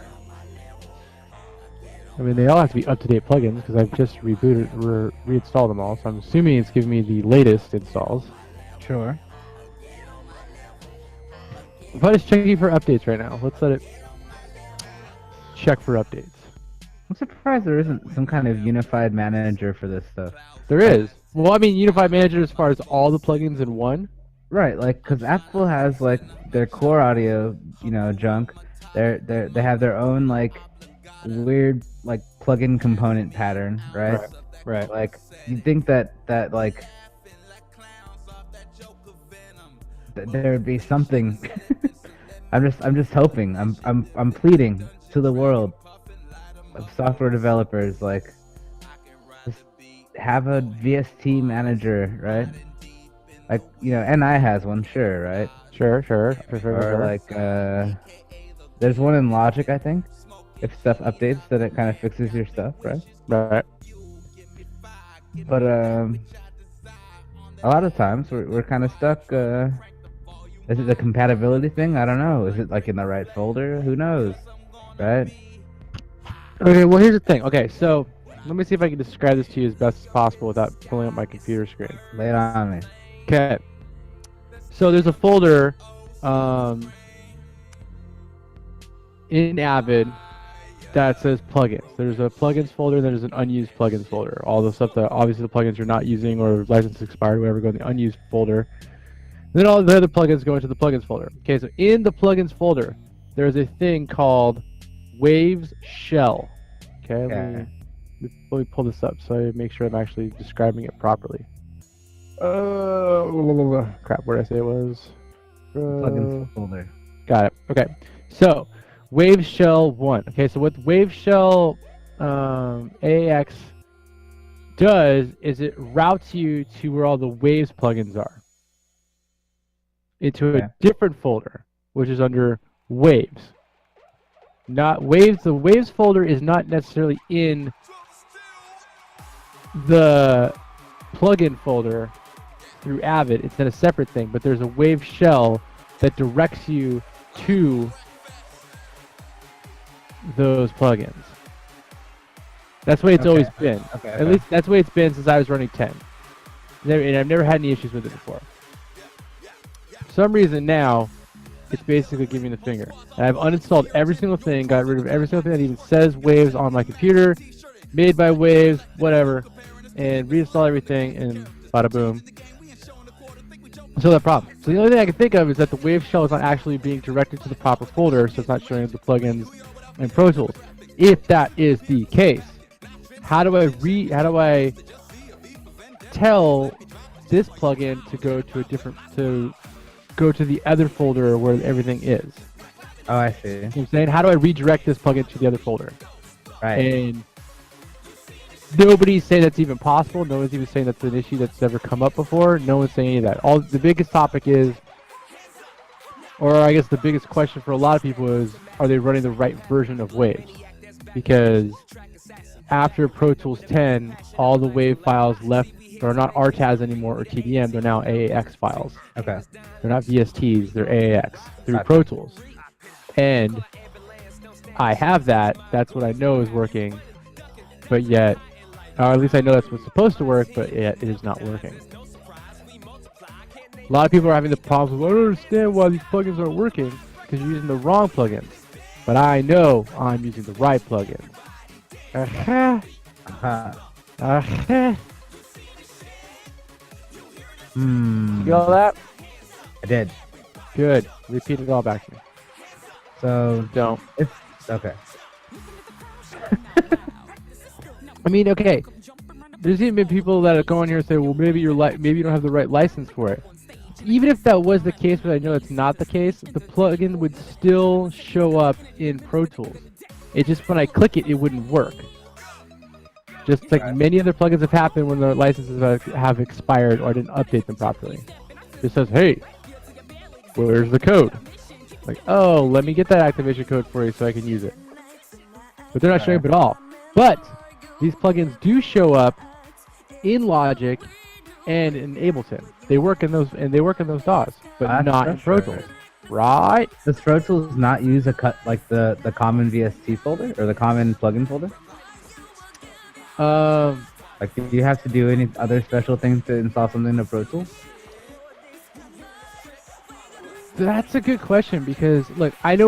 I mean, they all have to be up-to-date plugins because I've just reinstalled them all. So I'm assuming it's giving me the latest installs. Sure. But it's checking for updates right now. Let's let it check for updates. I'm surprised there isn't some kind of unified manager for this stuff. There is. Well, I mean, unified manager as far as all the plugins in one. Right, like, because Apple has like their core audio, junk. They have their own like weird like plugin component pattern, right? Right. Like, you'd think that like there would be something. I'm just hoping. I'm pleading to the world of software developers, like, just have a VST manager, right? Like, NI has one, sure, right? Sure. Or like, there's one in Logic, I think. If stuff updates, then it kind of fixes your stuff, right? Right. But a lot of times we're kind of stuck. Is it the compatibility thing? I don't know. Is it like in the right folder? Who knows, right? Okay. Well, here's the thing. Okay, so let me see if I can describe this to you as best as possible without pulling up my computer screen. Lay it on me. Okay. So there's a folder in Avid that says plugins. There's a plugins folder, and there's an unused plugins folder. All the stuff that obviously the plugins you're not using or license expired, whatever, go in the unused folder. Then all the other plugins go into the plugins folder. Okay, so in the plugins folder, there's a thing called Waves Shell. Okay, let me pull this up so I make sure I'm actually describing it properly. Crap, where did I say it was? Plugins folder. Got it. Okay, so Wave Shell 1. Okay, so what Wave Shell AX does is it routes you to where all the Waves plugins are, into a different folder, which is under Waves. Not Waves. The Waves folder is not necessarily in the plugin folder through Avid. It's in a separate thing, but there's a Wave Shell that directs you to those plugins. That's the way it's always been. At least that's the way it's been since I was running 10. And I've never had any issues with it before. For some reason now, it's basically giving me the finger. And I've uninstalled every single thing, got rid of every single thing that even says Waves on my computer, made by Waves, whatever, and reinstall everything, and bada boom. So that problem. So the only thing I can think of is that the Wave Shell is not actually being directed to the proper folder, so it's not showing the plugins in Pro Tools. If that is the case, how do I tell this plugin to go to the other folder where everything is? Oh, I see. You know what I'm saying? How do I redirect this plugin to the other folder? Right. And nobody's saying that's even possible. No one's even saying that's an issue that's ever come up before. No one's saying any of that. All the biggest topic is, or I guess the biggest question for a lot of people is, are they running the right version of Waves? Because after Pro Tools 10, all the Wave files left are not RTAS anymore or TDM. They're now AAX files. Okay. They're not VSTs. They're AAX through Pro Tools. And I have that. That's what I know is working. But yet, or at least I know that's what's supposed to work, but yet it is not working. A lot of people are having the problems with, I don't understand why these plugins aren't working, because you're using the wrong plugins. But I know I'm using the right plugins. You get all that? I did. Good. Repeat it all back to me. So Don't. Okay. I mean, okay. There's even been people that go on here and say, well, maybe you don't have the right license for it. Even if that was the case, but I know it's not the case, the plugin would still show up in Pro Tools. It just, when I click it, it wouldn't work. Just like many other plugins have happened when the licenses have expired or I didn't update them properly. It says, hey, where's the code? Like, oh, let me get that activation code for you so I can use it. But they're not showing up at all. But these plugins do show up in Logic and in Ableton. They work in those DAWs, but That's not in Pro Tools. Right? Does Pro Tools not use a cut like the common VST folder or the common plugin folder? Like, do you have to do any other special things to install something to Pro Tools? That's a good question because look, that's a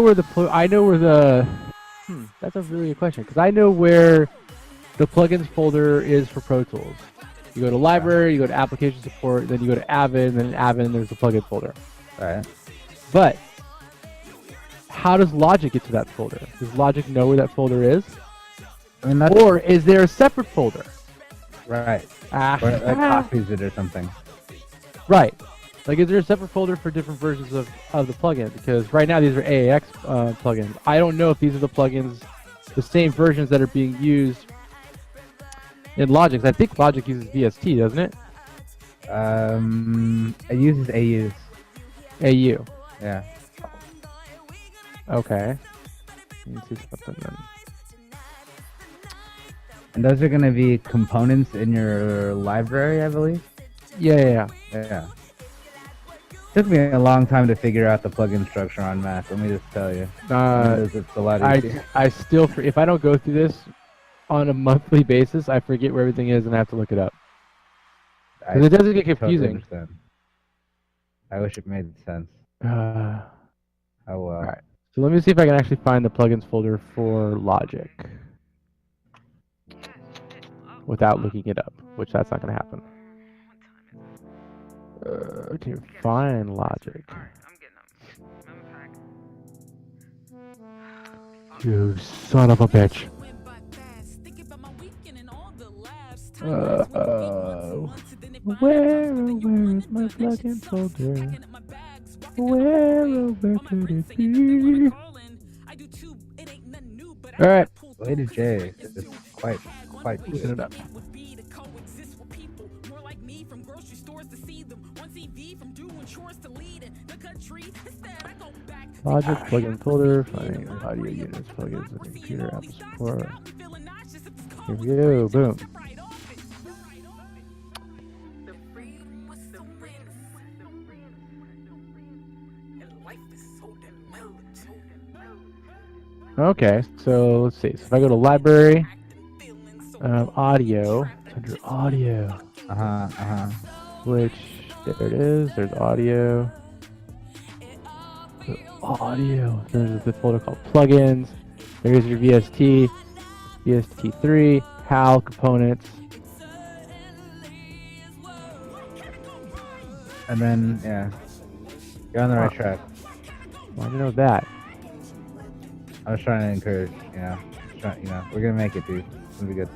really good question because I know where the plugins folder is for Pro Tools. You go to library, you go to application support, then you go to Avid, and then in Avid there's the plugin folder. Right. But how does Logic get to that folder? Does Logic know where that folder is? I mean, that's, Or is there a separate folder? right. Or it copies it or something. Right. Like, is there a separate folder for different versions of the plugin? Because right now these are AAX plugins. I don't know if these are the plugins, the same versions that are being used in Logic. I think Logic uses VST, doesn't it? It uses AUs. AU. Yeah. Okay. Let me see something then. And those are gonna be components in your library, I believe. Yeah. Yeah. Took me a long time to figure out the plugin structure on Mac. Let me just tell you. It's a lot easier. I still, if I don't go through this on a monthly basis, I forget where everything is and I have to look it up. Because it doesn't get confusing. Totally understand. I wish it made sense. Oh well. Alright. So let me see if I can actually find the plugins folder for Logic. Without looking it up, which that's not going to happen. Can you find Logic? You son of a bitch. Where is my plugin folder? Where could it be? Alright. Lady J is quite looking it up. Logic plugin folder, finding audio units, plugins, and computer Apple support. Here we go, boom. Okay, so let's see. So if I go to library, audio, it's under audio. Which, there it is, there's audio. Audio. There's this folder called plugins. There's your VST, VST3, HAL components. And then, yeah, you're on the right track. Well, I know that. I was trying to encourage, we're gonna make it, dude. It's gonna be good.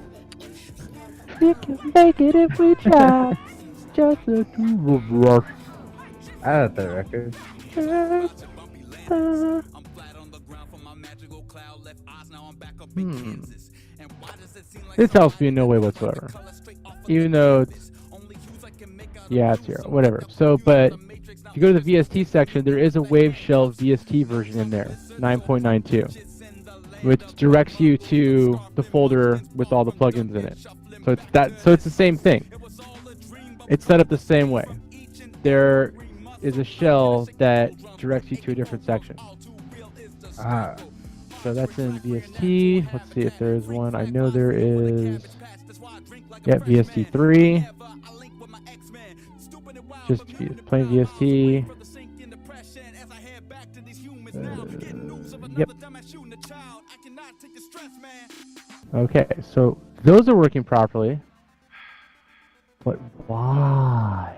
We can make it if we try. Just a two of us. I have that record. This helps me in no way whatsoever. Even though it's... Yeah, it's here. Whatever. So, but... If you go to the VST section, there is a Wave Shell VST version in there. 9.92. Which directs you to the folder with all the plugins in it. So it's that. So it's the same thing. It's set up the same way. There is a shell that directs you to a different section. So that's in VST. Let's see if there is one. I know there is. Yeah, VST3. Just plain VST. Yep. Okay, so those are working properly. But why?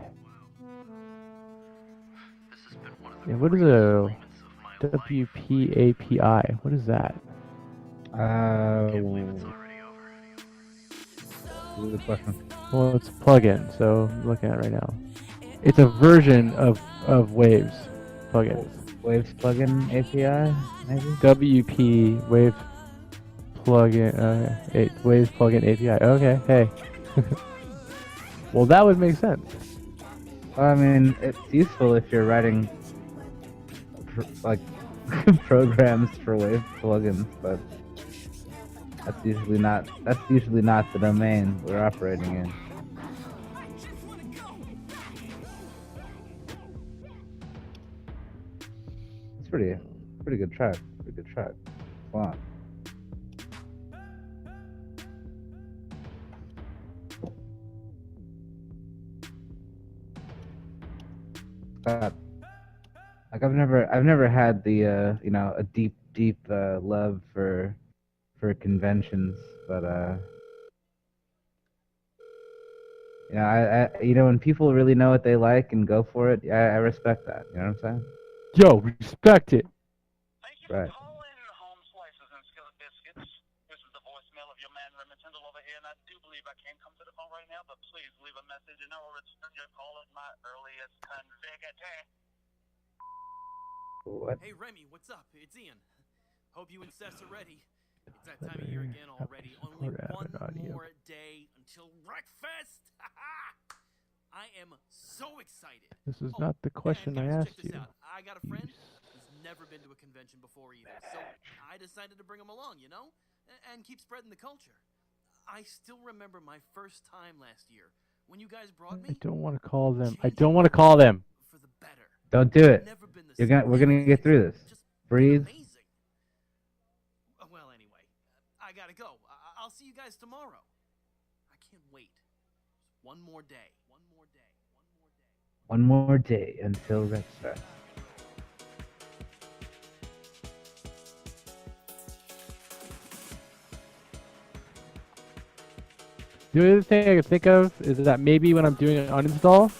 Yeah, what is a WP API? What is that? Good question. Well, it's a plugin, so I'm looking at it right now. It's a version of Waves plugin. Waves plugin API, maybe? WP Wave plugin, Waves plugin API. Okay, hey. Well, that would make sense. I mean, it's useful if you're writing programs for Wave plugins, but that's usually not the domain we're operating in. pretty good track. Pretty good track. Wow. Like I've never had the a deep love for conventions, but when people really know what they like and go for it, I respect that. You know what I'm saying? Yo, respect it. Right. Home slices and skillet biscuits. This is the voicemail of your man Remy Tindall over here, and I do believe I can't come to the phone right now, but please leave a message and I will return your call at my earliest convenience. What? Hey Remy, what's up? It's Ian. Hope you and Seth's are ready. It's that time of year again already. Only one more day until Wreckfest. I am so excited. This is not the question I asked you. I got a friend who's never been to a convention before either, so I decided to bring him along, and keep spreading the culture. I still remember my first time last year when you guys brought me. I don't want to call them. I don't want to call them. For the better. Don't do it. We're gonna get through this. Breathe. Well, anyway, I gotta go. I'll see you guys tomorrow. I can't wait. One more day. One more day until Wreckfest. The other thing I can think of is that maybe when I'm doing an uninstall,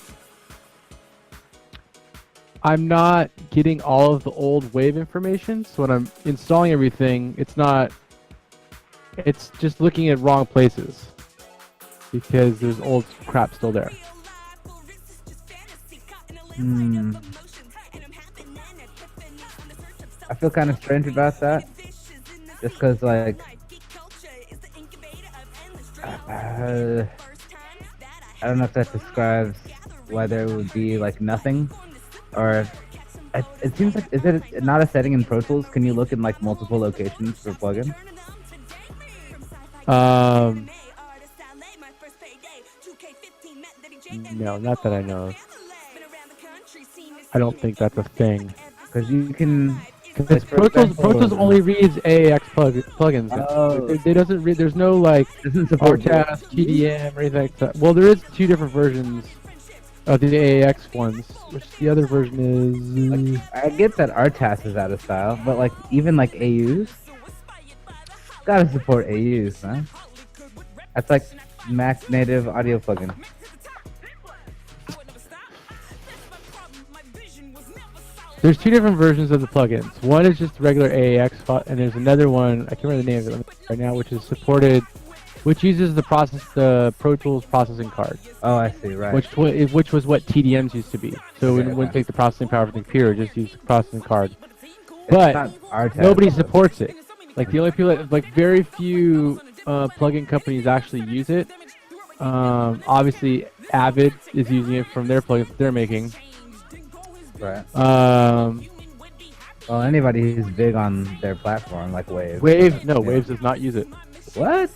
I'm not getting all of the old wave information. So when I'm installing everything, it's just looking at wrong places because there's old crap still there. I feel kind of strange about that, just because like I don't know if that describes why there would be like nothing, or it seems like, is it not a setting in Pro Tools? Can you look in like multiple locations for plugins? No, not that I know of. I don't think that's a thing. Because you can. Because Pro Tools only reads AAX plugins. Oh. It doesn't read. There's no like doesn't support RTAS, TDM, or anything like that. Well, there is two different versions of the AAX ones. Which the other version is. I get that RTAS is out of style, but like even like AUs, gotta support AUs, man. That's like Mac native audio plugin. There's two different versions of the plugins. One is just regular AAX, and there's another one, I can't remember the name of it right now, which is supported, which uses the Pro Tools processing card. Oh, I see, right. Which was what TDMs used to be. So it wouldn't take the processing power from the computer, just use the processing card. But nobody supports it. Like the only people, like very few plugin companies actually use it. Obviously, Avid is using it from their plugins that they're making. Right. Well, anybody who's big on their platform, like Wave. Waves does not use it. What?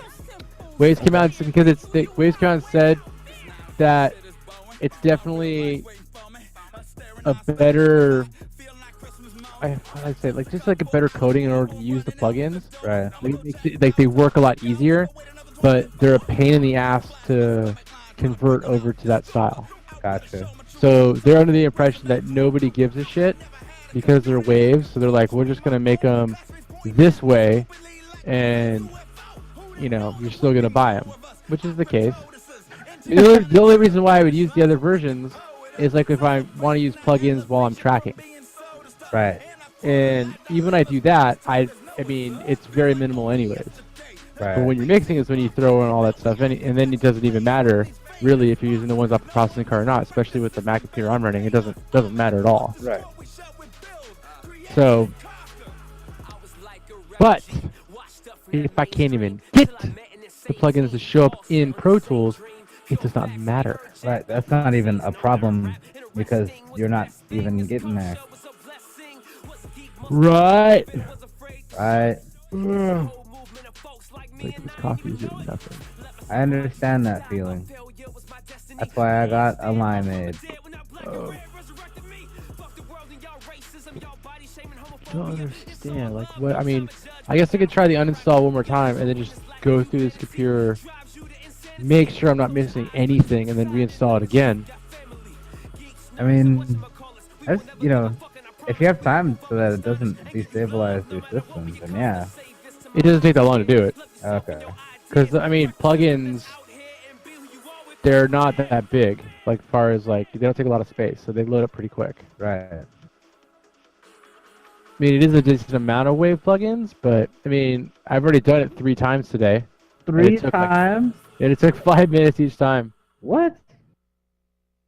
Waves came out because Waves came out and said that it's definitely a better. I'd say like just like a better coding in order to use the plugins. Right. Like they work a lot easier, but they're a pain in the ass to convert over to that style. Gotcha. So they're under the impression that nobody gives a shit because they're Waves. So they're like, we're just gonna make them this way, and you're still gonna buy them, which is the case. The only reason why I would use the other versions is like if I want to use plugins while I'm tracking. Right. And even when I do that, I mean it's very minimal anyways. Right. But when you're mixing is when you throw in all that stuff, and then it doesn't even matter really if you're using the ones off the processing card or not. Especially with the Mac computer I'm running, it doesn't matter at all. Right. So, but if I can't even get the plugins to show up in Pro Tools, it does not matter. Right. That's not even a problem because you're not even getting there. Right. Right. Like this coffee is doing nothing. I understand that feeling. That's why I got a limeade. Oh. don't understand. Like, what? I mean, I guess I could try the uninstall one more time and then just go through this computer, make sure I'm not missing anything, and then reinstall it again. I mean, if you have time so that it doesn't destabilize your system, then yeah. It doesn't take that long to do it. Okay. Because, I mean, plugins, they're not that big. Like, far as, like, they don't take a lot of space, so they load up pretty quick. Right. I mean, it is a decent amount of Wave plugins, but, I mean, I've already done it 3 times today. 3 times? And it took 5 minutes each time. What?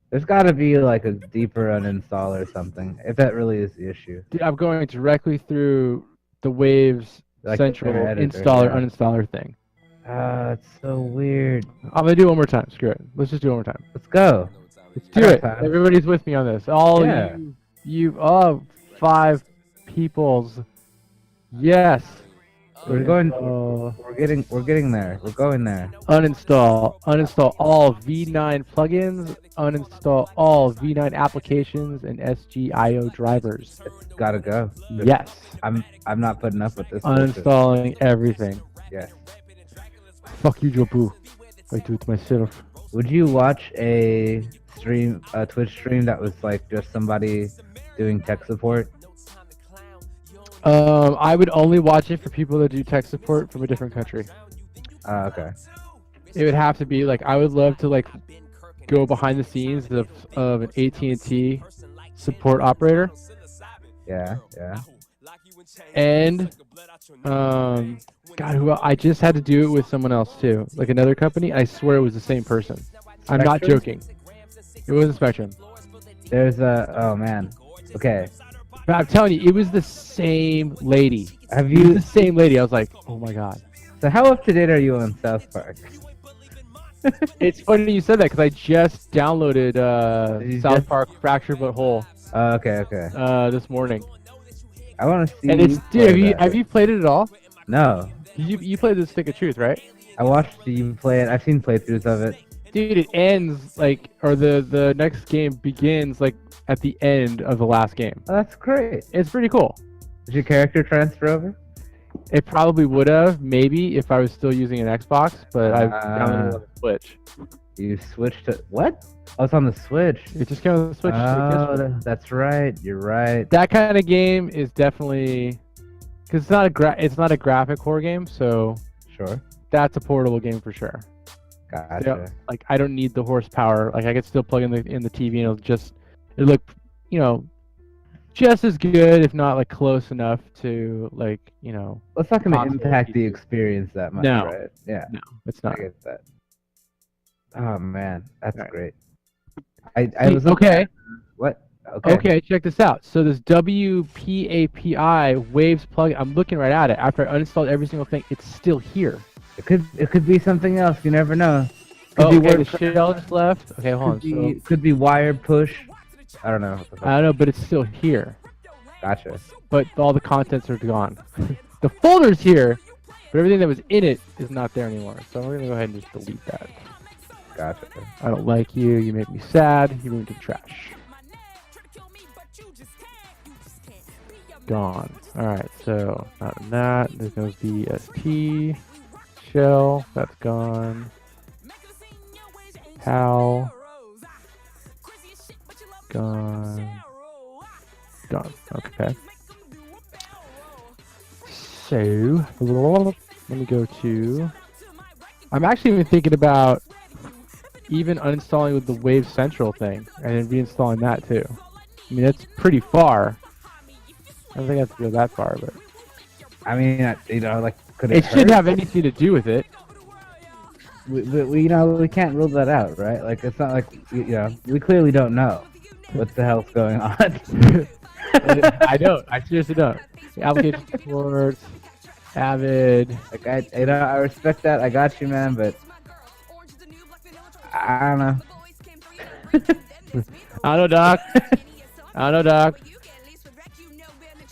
There's got to be like a deeper uninstall or something, if that really is the issue. Dude, I'm going directly through the Waves Like central their editor, installer, yeah. uninstaller thing. It's so weird. I'm going to do it one more time. Screw it. Let's just do it one more time. Let's go. Let's do it. Everybody's with me on this. All Yeah. you 5 peoples. Yes. We're going. We're getting there. We're going there. Uninstall all V9 plugins. Uninstall all V9 applications and SGIO drivers. It's gotta go. Yes. I'm not putting up with this. bullshit. Uninstalling everything. Yes. Fuck you, Jobu. I do it myself. Would you watch a Twitch stream that was like just somebody doing tech support? I would only watch it for people that do tech support from a different country. Okay. It would have to be like, I would love to like go behind the scenes of an AT&T support operator. Yeah. And God, I just had to do it with someone else too, like another company. I swear it was the same person. I'm not joking. It wasn't Spectrum. There's oh man. Okay. But I'm telling you, it was the same lady. Have It was you? the same lady. I was like, oh my God. So how up to date are you on South Park? It's funny you said that because I just downloaded You South just- Park Fractured But Whole Okay. this morning. I want to see. And it's play have you played it at all? No. You played the Stick of Truth, right? I watched you play it. I've seen playthroughs of it. Dude, it ends like, or the next game begins like at the end of the last game. Oh, that's great. It's pretty cool. Did your character transfer over? It probably would have, maybe, if I was still using an Xbox, but I've downloaded it on the Switch. You switched to what? Oh, it's on the Switch. It just came on the Switch. Oh, that's right. You're right. That kind of game is definitely, because it's not a graphic horror game, so Sure. that's a portable game for sure. Gotcha. Yeah, like I don't need the horsepower. Like I could still plug in the TV and it'll look, just as good, if not like close enough to like, Well, it's not going to console impact the TV. experience that much, No. right? Yeah. No, it's I not. get that. Oh man, that's Right. great. I was looking Okay. at- what? Okay. Okay, check this out. So this WPAPI Waves plugin, I'm looking right at it. After I uninstalled every single thing, it's still here. It could be something else. You never know. Oh, be okay, the WordPress. shell just left. Okay, hold on. Could be wired push. I don't know. I don't know, but it's still here. Gotcha. But all the contents are gone. The folder's here, but everything that was in it is not there anymore. So we're gonna go ahead and just delete that. Gotcha. I don't like you. You make me sad. You moved to trash. Gone. Alright, so not in that. There's no VST. Shell. That's gone. How? Gone. Gone. Okay. So, let me go to... I'm actually even thinking about even uninstalling with the Wave Central thing and then reinstalling that too. I mean, that's pretty far. I don't think I have to go that far, but I mean, could it shouldn't have anything to do with it. We can't rule that out, right? Like, it's not like, we clearly don't know what the hell's going on. I don't. I seriously don't. The application support, Avid. Like, I respect that. I got you, man, but I don't know. I don't know, Doc. I don't know, Doc.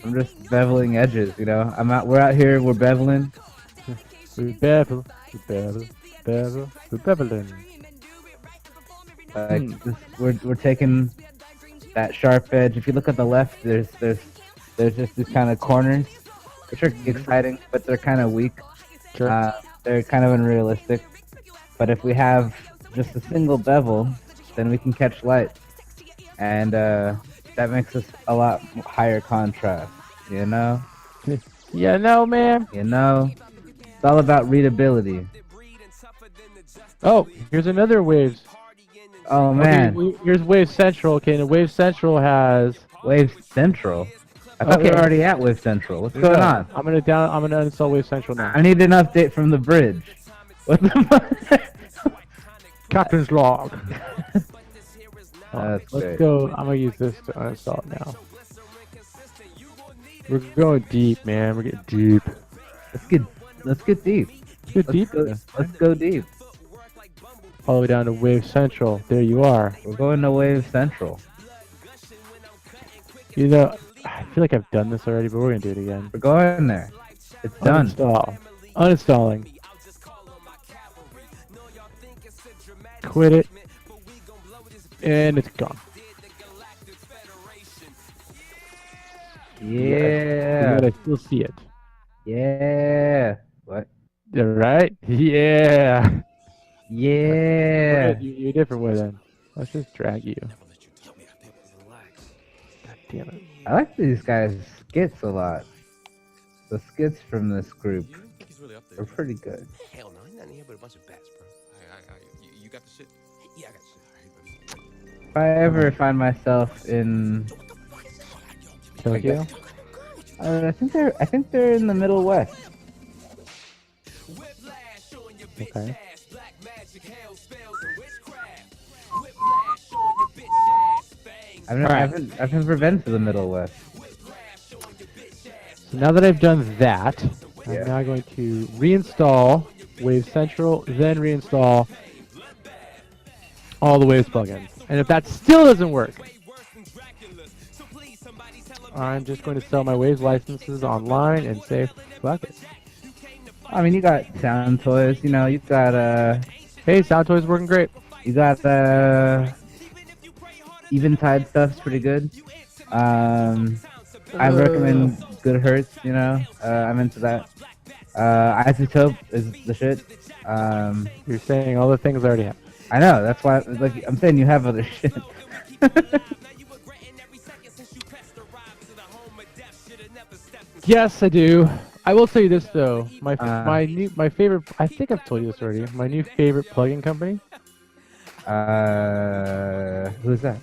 I'm just beveling edges, We're out here, we're beveling. We bevel, we beveling. Like we're taking that sharp edge. If you look at the left, there's there's just these kind of corners, which are exciting, but they're kind of weak. Sure. They're kind of unrealistic. But if we have just a single bevel, then we can catch light, and that makes us a lot higher contrast. You know? Yeah, no, man. You know? It's all about readability. Oh, here's another Waves. Oh man. Okay, here's Wave Central. Okay, and Wave Central has Wave Central. I thought we were already at Wave Central. What's going on? I'm gonna uninstall Wave Central now. I need an update from the bridge. What the fuck? Captain's log. That's Let's great. go. I'm gonna use this to uninstall it now. We're going deep, man. We're getting deep. Let's get deep. Let's go deep. All the way down to Wave Central. There you are. We're going to Wave Central. You know, I feel like I've done this already, but we're gonna do it again. We're going there. It's done. Uninstall. Uninstalling. Quit it. And it's gone. Yeah. But I still see it. Yeah. What? Right? Yeah. Yeah. You're a different way then. Let's just drag you. God damn it. I like these guys' skits a lot. The skits from this group are pretty good. Hell no, he's not in here but a bunch of bats, bro. You got the shit? Yeah, I got the shit. If I ever find myself in Tokyo? I think they're in the Middle West. Okay. I've never been to the Middle West. So now that I've done that, Yeah. I'm now going to reinstall Wave Central, then reinstall all the Waves plugins. And if that still doesn't work, I'm just going to sell my Waves licenses online and say, fuck it. I mean, you got Sound Toys, you know, you got Hey, Sound Toys working great. you got Eventide stuff's pretty good. I recommend Good Hurts, you know. I'm into that. Isotope is the shit. You're saying all the things I already have. I know, that's why, like, I'm saying you have other shit. Yes, I do. I will tell you this though. My favorite. I think I've told you this already. My new favorite plugin company. Who's that?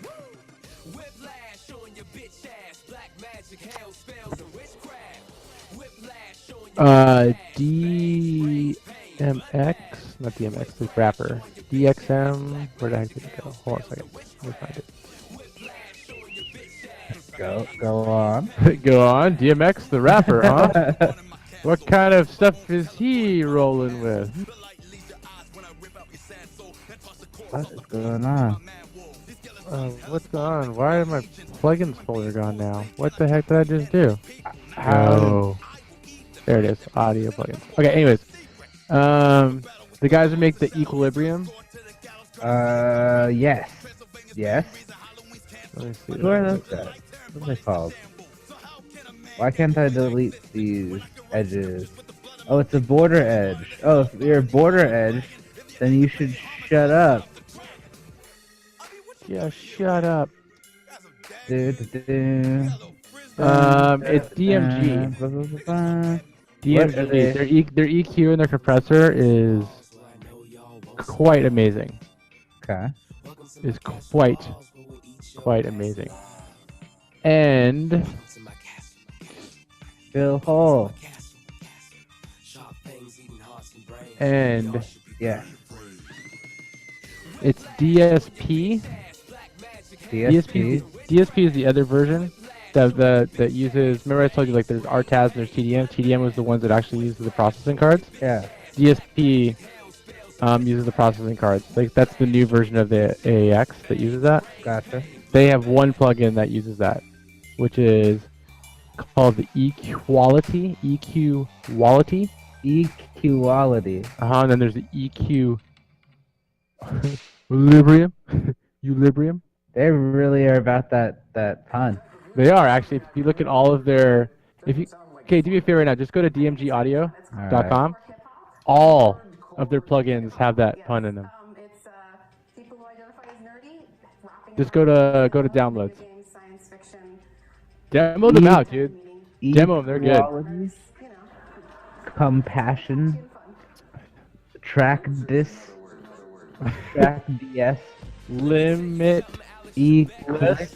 DMX, not DMX, the rapper. DXM. Where the heck did it go? Hold on a second. Let me find it. Go on. Go on. DMX, the rapper, huh? What kind of stuff is he rolling with? What is going on? What's going on? Why is my plugins folder gone now? What the heck did I just do? Oh, there it is. Audio plugins. Okay. Anyways, the guys who make the Equilibrium. Yes. Yes. Let me see. Who are those guys? What are they called? Why can't I delete these edges? Oh, it's a border edge. Oh, if you're a border edge, then you should shut up. Yeah, shut up. It's DMG. DMG. Their EQ and their compressor is quite amazing. Okay. Is quite amazing. And Bill Hall. And yeah, it's DSP. DSP is the other version that uses. Remember I told you like there's RTAS and there's TDM. TDM was the ones that actually uses the processing cards. Yeah. DSP uses the processing cards. Like that's the new version of the AAX that uses that. Gotcha. They have one plugin that uses that, which is called the Equality. Equality. Equality. And then there's the EQ. Equilibrium. Equilibrium. They really are about that pun. They are actually. If you look at all of their, if you, okay, do me a favor right now. Just go to dmgaudio.com. All of their plugins have that pun in them. Just go to downloads. Demo them out, dude. Demo them. They're good. Compassion. Track dis. Track DS. Limit. Click.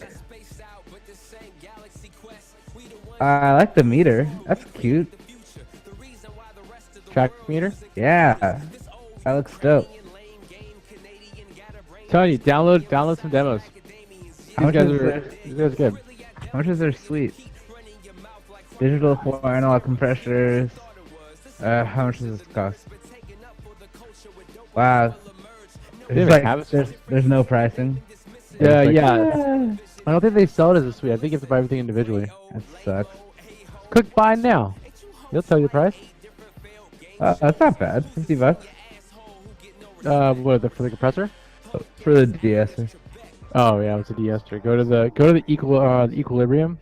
I like the meter. That's cute. Track meter? Yeah. That looks dope. Telling you, download some demos. These guys are good. How much is their suite? Digital 4 analog compressors. How much does this cost? Wow. There's no pricing. Yeah, yeah. I don't think they sell it as a suite. I think you have to buy everything individually. That sucks. Click buy now. They'll tell you the price. That's not bad. $50. What for the compressor? For the de-esser. Oh yeah, it's a de-esser. Go to the equilibrium.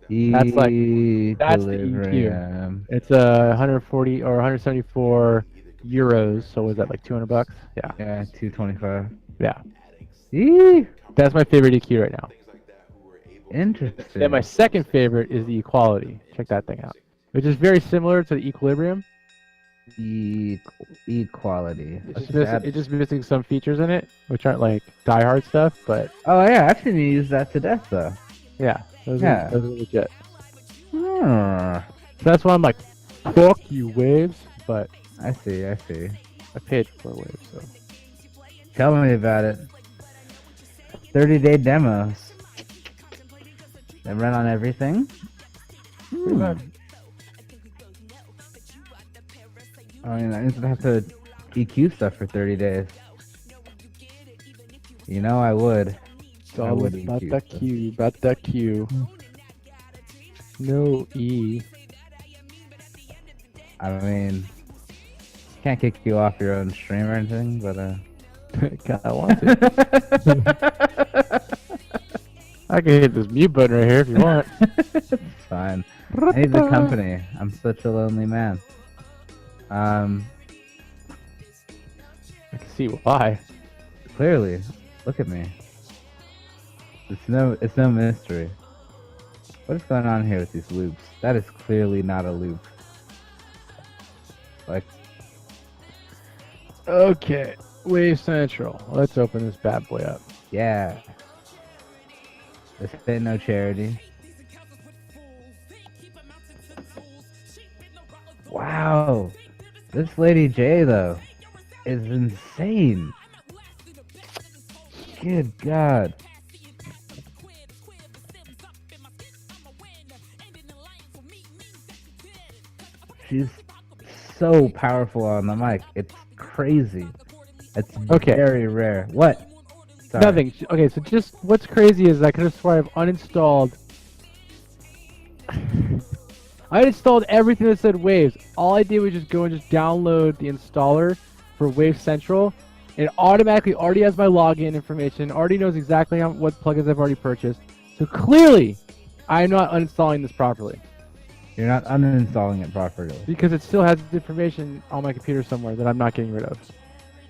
That's the EQ. It's 140 or 174 euros. So was that like 200 bucks? Yeah. Yeah, 225. Yeah. Eee! That's my favorite EQ right now. Interesting. Then my second favorite is the equality. Check that thing out. Which is very similar to the equilibrium. Equality. It's just missing some features in it, which aren't like die-hard stuff, but... Oh yeah, I've seen you use that to death though. Yeah, those are legit. Hmm. So that's why I'm like, fuck you, Waves, but... I see. I paid for Waves, so... Tell me about it. 30-day demos. They run on everything. I mean, I used to have to EQ stuff for 30 days. You know I would. It's all about that Q, No E. I mean, can't kick you off your own stream or anything, but kinda want to. I can hit this mute button right here if you want. It's fine. I need the company. I'm such a lonely man. I can see why. Clearly, look at me. It's no mystery. What is going on here with these loops? That is clearly not a loop. Like, okay, Wave Central. Let's open this bad boy up. Yeah. This ain't no charity. Wow. This Lady J, though, is insane. Good God. She's so powerful on the mic. It's crazy. It's very rare. What? Sorry. Nothing. Okay, so just what's crazy is I could have sworn I've uninstalled. I installed everything that said Waves. All I did was just go and just download the installer for Wave Central. It automatically already has my login information, already knows exactly what plugins I've already purchased. So clearly, I'm not uninstalling this properly. You're not uninstalling it properly. Because it still has information on my computer somewhere that I'm not getting rid of.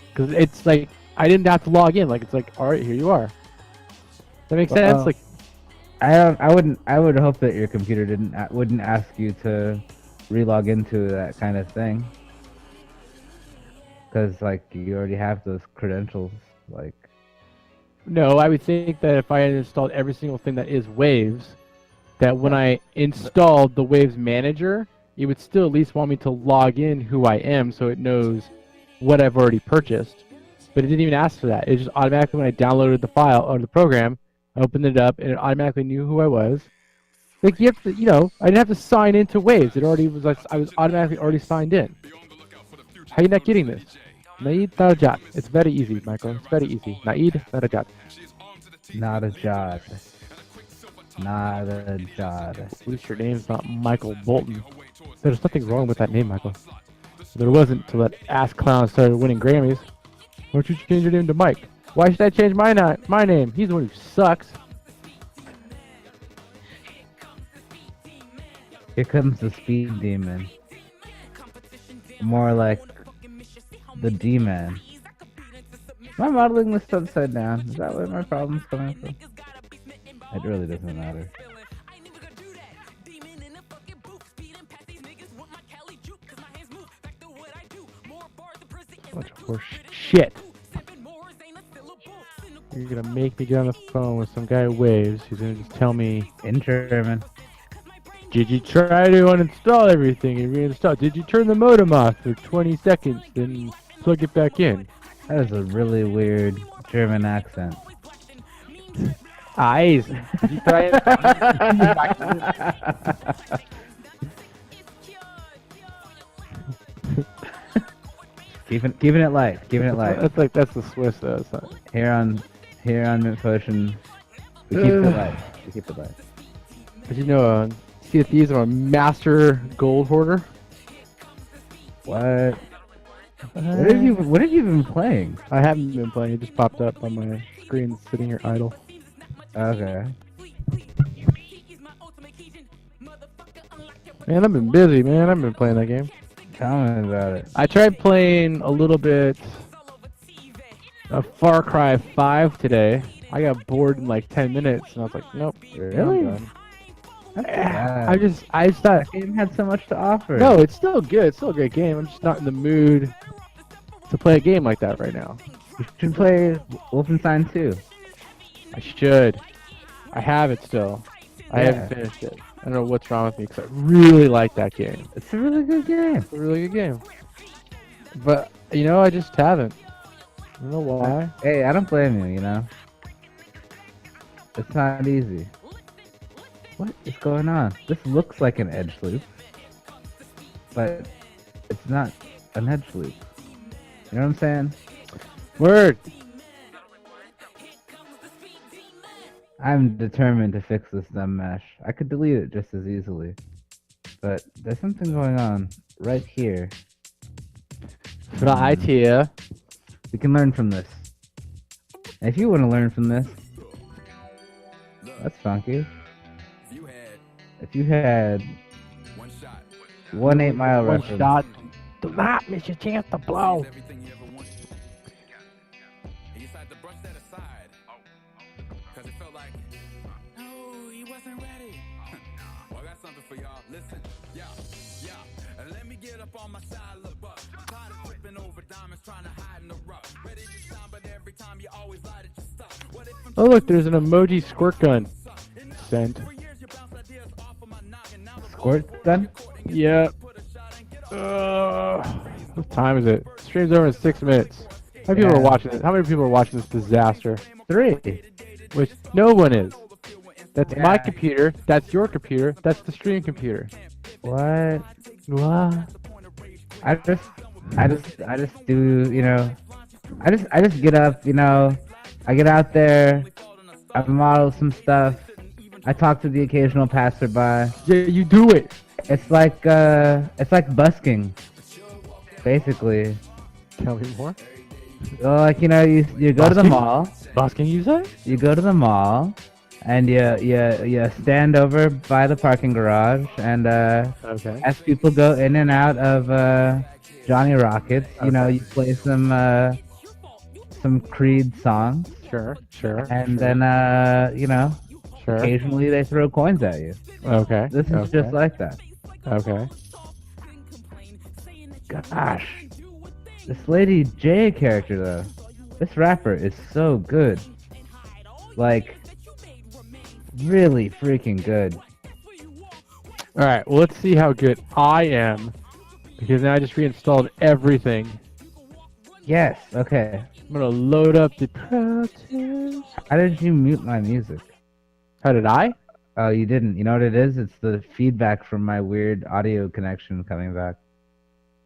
Because it's like, I didn't have to log in. Like, it's like, alright, here you are. Does that make sense? Like, I would hope that your computer wouldn't ask you to relog into that kind of thing. Because, like, you already have those credentials, like... No, I would think that if I had installed every single thing that is Waves, that when I installed the Waves manager, it would still at least want me to log in who I am so it knows what I've already purchased. But it didn't even ask for that. It just automatically, when I downloaded the file or the program, I opened it up and it automatically knew who I was. Like, you have to, you know, I didn't have to sign into Waves. It already was like, I was automatically already signed in. How are you not getting this? Naeed Narajat. It's very easy, Michael. It's very easy. Naeed Narajat. Narajat. Narajat. At least your name's not Michael Bolton. There's nothing wrong with that name, Michael. There wasn't until that ass clown started winning Grammys. Why don't you change your name to Mike? Why should I change my name? He's the one who sucks. Here comes the speed demon. More like the D-man. Am I modeling this upside down? Is that where my problem's coming from? It really doesn't matter. Bunch of horse shit. You're gonna make me get on the phone with some guy who waves. He's gonna just tell me in German. Did you try to uninstall everything and reinstall? Did you turn the modem off for 20 seconds, then plug it back in? That is a really weird German accent. Eyes. Did you try it? Keeping it light. Keeping it light. That's the Swiss though. It's not. Here on MintPotion, we keep it light. We keep it light. Did you know Sea of Thieves are a master gold hoarder? What? What have you been playing? I haven't been playing. It just popped up on my screen, sitting here idle. Okay. Man, I've been busy, man. I've been playing that game. Tell me about it. I tried playing a little bit of Far Cry 5 today. I got bored in like 10 minutes, and I was like, nope. Really? I just thought the game had so much to offer. No, it's still good. It's still a great game. I'm just not in the mood to play a game like that right now. You should play Wolfenstein 2. I should. I have it still. I Yeah. haven't finished it. I don't know what's wrong with me because I really like that game. It's a really good game. It's a really good game. But, you know, I just haven't. I don't know why. Hey, I don't blame you, you know? It's not easy. What is going on? This looks like an edge loop, but it's not an edge loop. You know what I'm saying? Word! I'm determined to fix this dumb mesh. I could delete it just as easily, but there's something going on right here. Right here. We can learn from this. And if you want to learn from this, that's funky. If you had 1 8 Mile One reference. shot. Do not miss your chance to blow. Oh look, there's an emoji squirt gun. Sent. Squirt gun? Yep. What time is it? Stream's over in 6 minutes. How many people are watching it? How many people are watching this disaster? 3. Which no one is. That's my Yeah. computer. That's your computer. That's the stream computer. What? What? I just do, you know, I just get up, you know, I get out there, I model some stuff, I talk to the occasional passerby. Yeah, you do it. It's like busking, basically. Tell me more. Well, like, you know, you go to the Busking? mall. Busking, you say? You go to the mall, and you stand over by the parking garage and Okay. as people go in and out of Johnny Rockets, you know, you play some Creed songs. Sure. And then, you know, Sure. occasionally they throw coins at you. Okay. This is okay. just like that. Okay. Gosh. This Lady J character, though. This rapper is so good. Like, really freaking good. Alright, well, let's see how good I am. Because now I just reinstalled everything. Yes, okay. I'm gonna load up the Pro Tools. How did you mute my music? How did I? Oh, you didn't. You know what it is? It's the feedback from my weird audio connection coming back.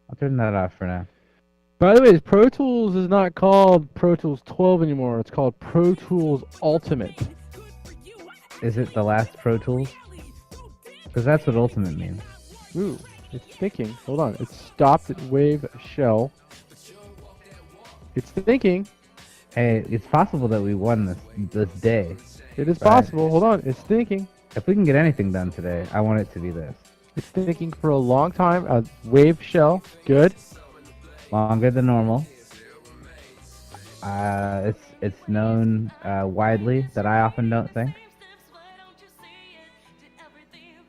I'll turn that off for now. By the way, Pro Tools is not called Pro Tools 12 anymore. It's called Pro Tools Ultimate. Is it the last Pro Tools? Because that's what Ultimate means. Ooh, it's thinking. Hold on. It's stopped at Wave Shell. It's thinking. Hey, it's possible that we won this day. It is Right. possible. Hold on. It's thinking. If we can get anything done today, I want it to be this. It's thinking for a long time. Wave shell, good. Longer than normal. It's known widely that I often don't think.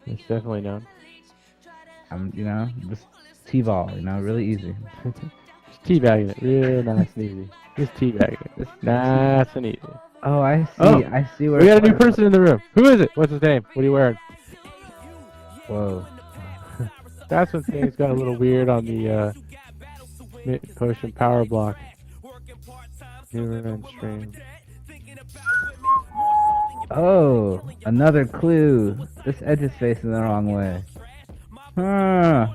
It's definitely known. Just T-ball, really easy. Just teabagging it, real nice and easy. Just teabagging it, just nice and easy. Oh, I see. Oh, I see where we got a new person in the room. Who is it? What's his name? What are you wearing? Whoa. That's when things got a little weird on the MintPotion power block. Viewer and stream. Oh, another clue. This edge is facing the wrong way. Huh.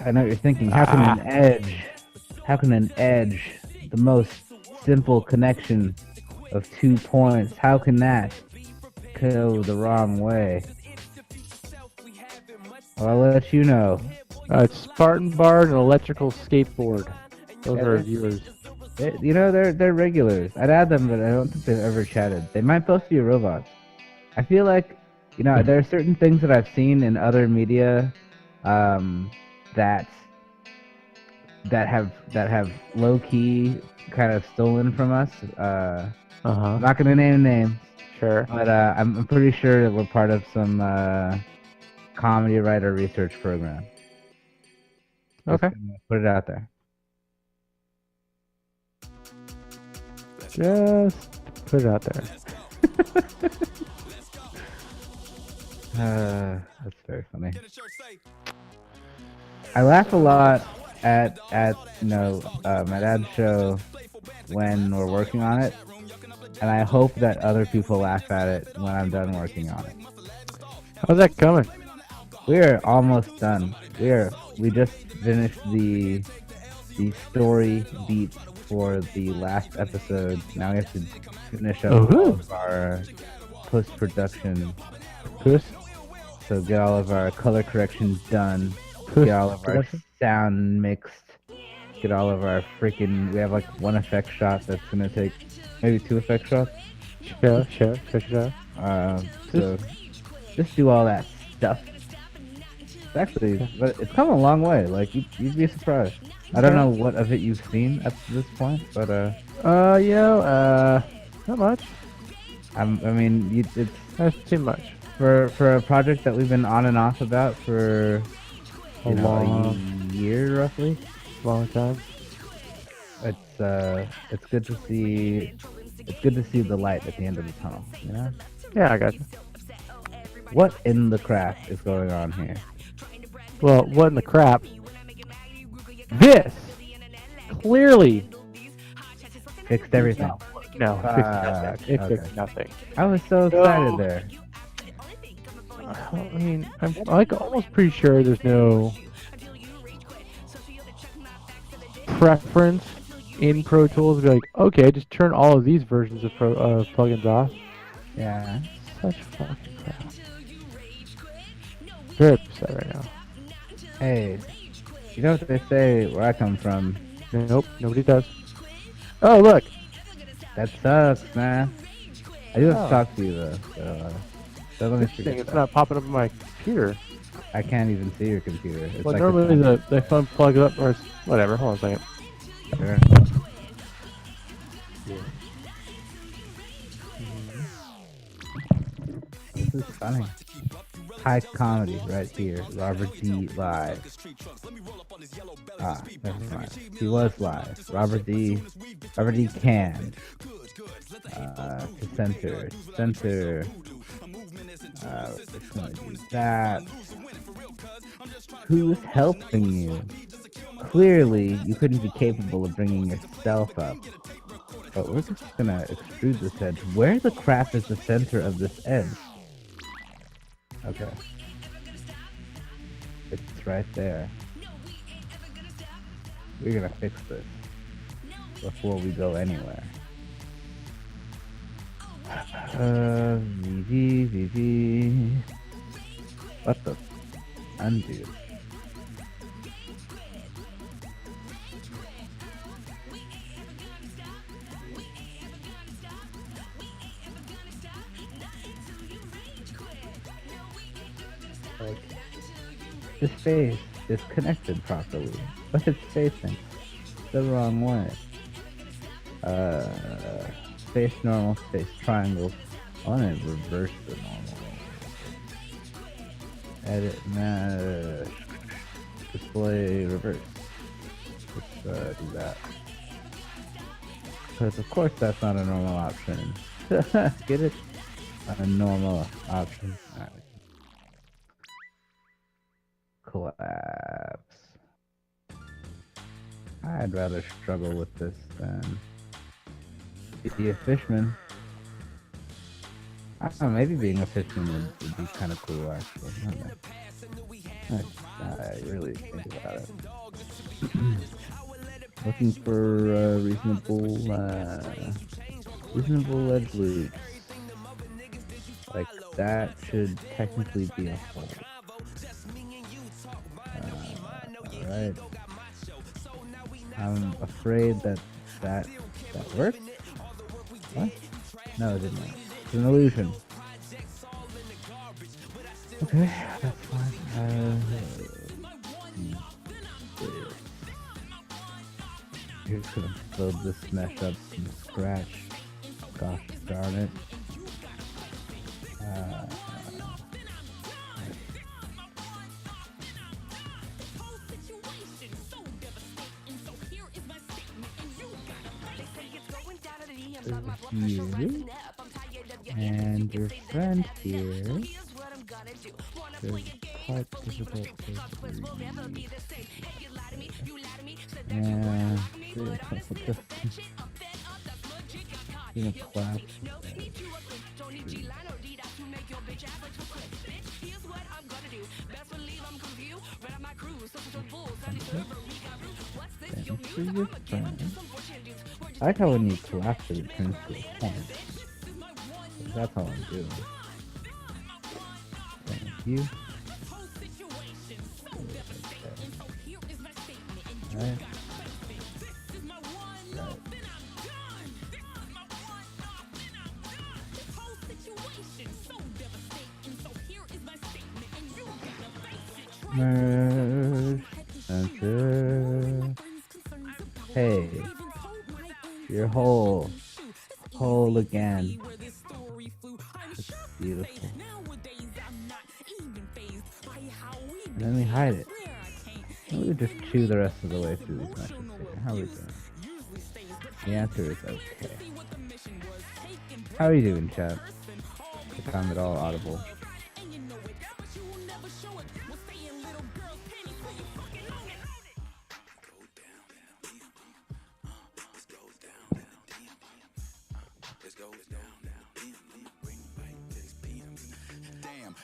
I know what you're thinking. How can an edge, the most simple connection of 2 points, how can that go the wrong way? Well, I'll let you know. It's Spartan Bar and electrical skateboard. Those are our viewers. They're regulars. I'd add them, but I don't think they've ever chatted. They might both be robots. I feel like, there are certain things that I've seen in other media, that have low key kind of stolen from us. I'm not gonna name names. Sure. But I'm pretty sure that we're part of some comedy writer research program. Okay. Put it out there. Just put it out there. That's very funny. I laugh a lot at my dad's show when we're working on it, and I hope that other people laugh at it when I'm done working on it. How's that coming? We're almost done. We just finished the story beats for the last episode. Now we have to finish up all of our post-production. So get all of our color corrections done. Get all of our sound mixed. Get all of our freaking... We have like one effect shot that's gonna take maybe 2 effect shots. Sure. So just do all that stuff. But it's come a long way. Like you'd be surprised. I don't know what of it you've seen at this point, but not much. It's too much for a project that we've been on and off about for a year roughly. Long time. It's good to see. It's good to see the light at the end of the tunnel. Yeah, I got you. What in the crap is going on here? Well, what in the crap? This clearly fixed everything. No, it fixed nothing. I was so excited there. I mean, I'm like almost pretty sure there's no preference in Pro Tools to be like, okay, just turn all of these versions of plugins off. Yeah. Such fucking crap. Very upset right now. Hey, you know what they say where I come from? Nope, nobody does. Oh, look! That sucks, man. I do have to talk to you, though. So let me forget it's not popping up on my computer. I can't even see your computer. It's well, like normally the phone plugs up, or whatever. Hold on a second. Sure. This is funny. High comedy right here. Robert D. live. Never mind. He was live. Robert D. canned. To censor. It's gonna do that. Who's helping you? Clearly, you couldn't be capable of bringing yourself up. But we're just gonna extrude this edge. Where the crap is the center of this edge? Okay. It's right there. We're gonna fix this before we go anywhere. VV. What the? Undo. Like, this face is connected properly, but it's facing the wrong way. Space normal, space triangle. I want to reverse the normal. Edit mesh. Display reverse. Let's do that. Because of course that's not a normal option. Get it? A normal option. Alright. Collapse. I'd rather struggle with this than be a fishman. I don't know, maybe being a fishman would be kind of cool actually. I really think about it. Looking for reasonable edge loops. Like that should technically be a hole. Alright. I'm afraid that worked? What? No, it didn't work. It's an illusion. Okay, that's fine. You're just gonna build this mesh up from scratch. Gosh darn it. You and your friend here. There's quite difficult to read. And in a class. I like how when you collapse it, it turns to a point. That's all I'm doing. Thank you. Alright. Merge. Center. Hey. You're whole. Whole again. That's beautiful. And then we hide it. We just chew the rest of the way through these meshes here. How are we doing? The answer is okay. How are you doing, chat? If I'm at all audible.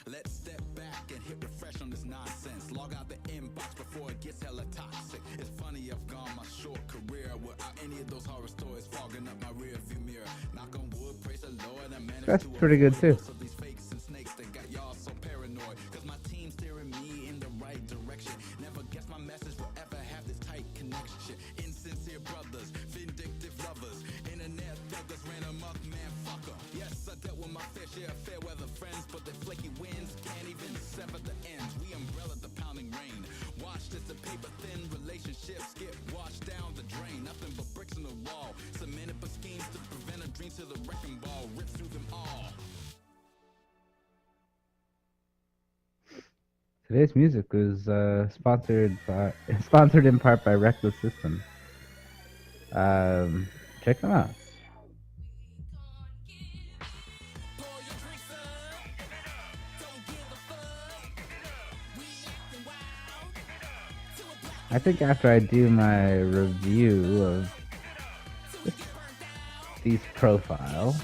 Let's step back and hit refresh on this nonsense. Log out the inbox before it gets hella toxic. It's funny I've gone my short career without any of those horror stories fogging up my rear view mirror. Knock on wood, praise the Lord. That's pretty good too. These fakes and snakes that got y'all so paranoid. Cause my team steering me in the right direction. Never guess my message will ever have this tight connection. Insincere brothers, vindictive lovers, internet thuggers ran amok, man, fuck 'em. Yes, I dealt with my fair share of fair weather friends, but they flaky winds can't even sever the ends. We umbrella the pounding rain. Watch this, the paper thin relationships get washed down the drain. Nothing but bricks in the wall. Cemented for schemes to prevent a dream to the wrecking ball. Rip through them all. Today's music was sponsored in part by Reckless System. Check them out. I think after I do my review of these profiles,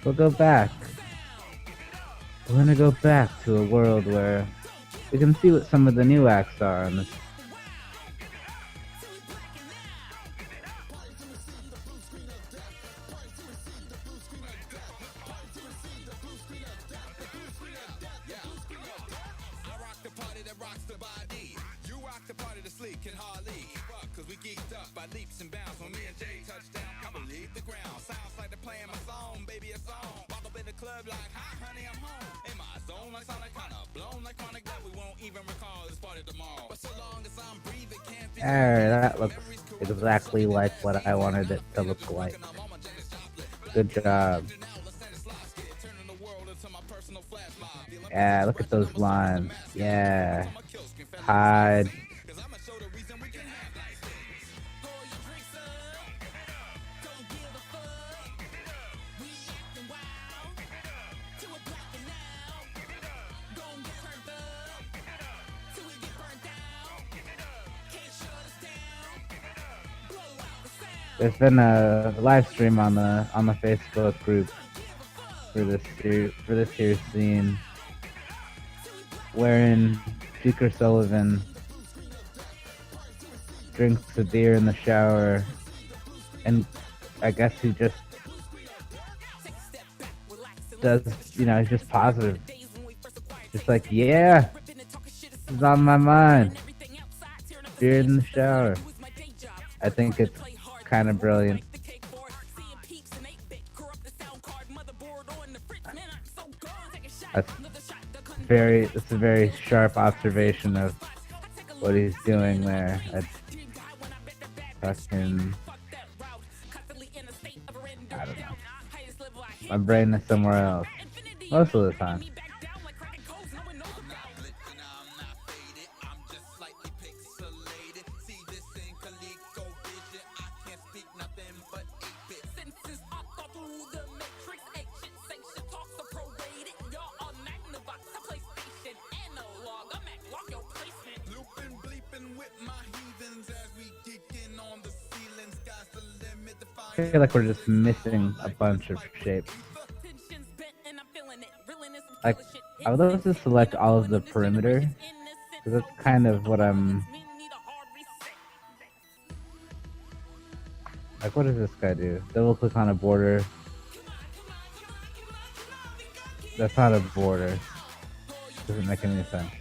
we'll go back. We're gonna go back to a world where we can see what some of the new acts are on this. Club like, hi honey, I'm home. In my zone, like sound like kinda Blown like chronic that we won't even recall this party tomorrow. But so long as I'm breathing, can't figure Alright, that looks exactly like what I wanted it to look like. Good job. Yeah, look at those lines. Yeah. Hide. There's been a live stream on the Facebook group for this here scene, wherein Speaker Sullivan drinks a beer in the shower, and I guess he just does, he's just positive, just like, yeah, this is on my mind. Beer in the shower. I think it's kind of brilliant. It's a very sharp observation of what he's doing there. I don't know. My brain is somewhere else most of the time. I feel like we're just missing a bunch of shapes. Like, I would love to select all of the perimeter, because that's kind of what I'm... Like, what does this guy do? Double click on a border. That's not a border. Doesn't make any sense.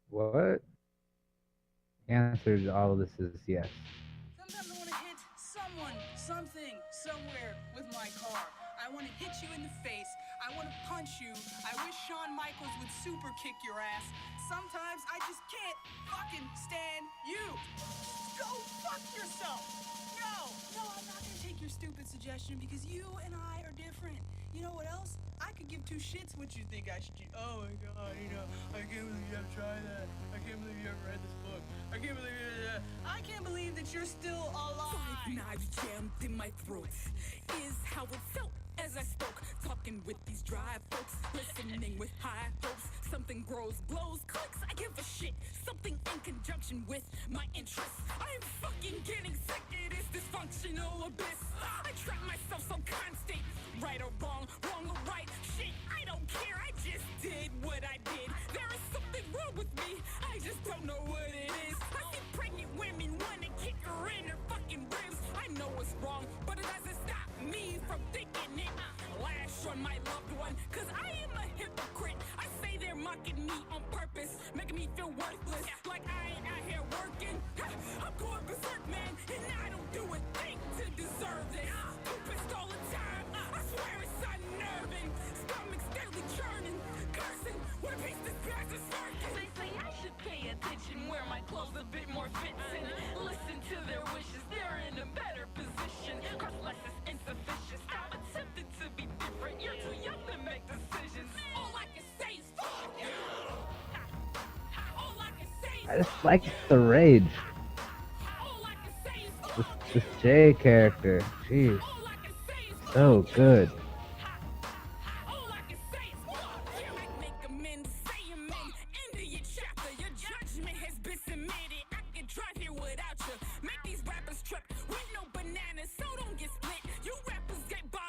What? The answer to all of this is yes. Sometimes I want to hit someone, something, somewhere with my car. I want to hit you in the face. I want to punch you. I wish Shawn Michaels would super kick your ass. Sometimes I just can't fucking stand you. Go fuck yourself. No, I'm not gonna take your stupid suggestion because you and I are different. You know what else? I could give two shits what you think I should do. Oh my god, I can't believe you have tried that. I can't believe you ever read this book. I can't believe that you're still alive. 5 knives jammed in my throat is how it felt as I spoke, talking with these dry folks, listening with high hopes. Something grows, blows, clicks. I give a shit. Something in conjunction with my interests. I'm fucking getting sick of this dysfunctional abyss. I trap myself so constant, right or wrong or right. Shit, I don't care. I just did what I did. There is something wrong with me. I just don't know what it is. I see pregnant women wanna kick her in her fucking ribs. I know it's wrong, but it doesn't stop me from thinking it. Lash on my loved one, cause I am a hypocrite. I say they're mocking me on purpose, making me feel worthless, like I ain't out here working. I'm going berserk, man, and I don't do a thing to deserve this. I'm pissed all the time, I swear it's unnerving. Stomach steadily churning, cursing, what a piece this grass is circling. They say I should pay attention, wear my clothes a bit more fitting. Listen to their wishes, they're in a better position. Cause less is insufficient. Stop attempting to be different, you're too young to make decisions. All I can say is fuck you. All I can say is I just like the rage. This J character, jeez, so good. Make these rappers trip with no bananas, so don't get split. You rappers get by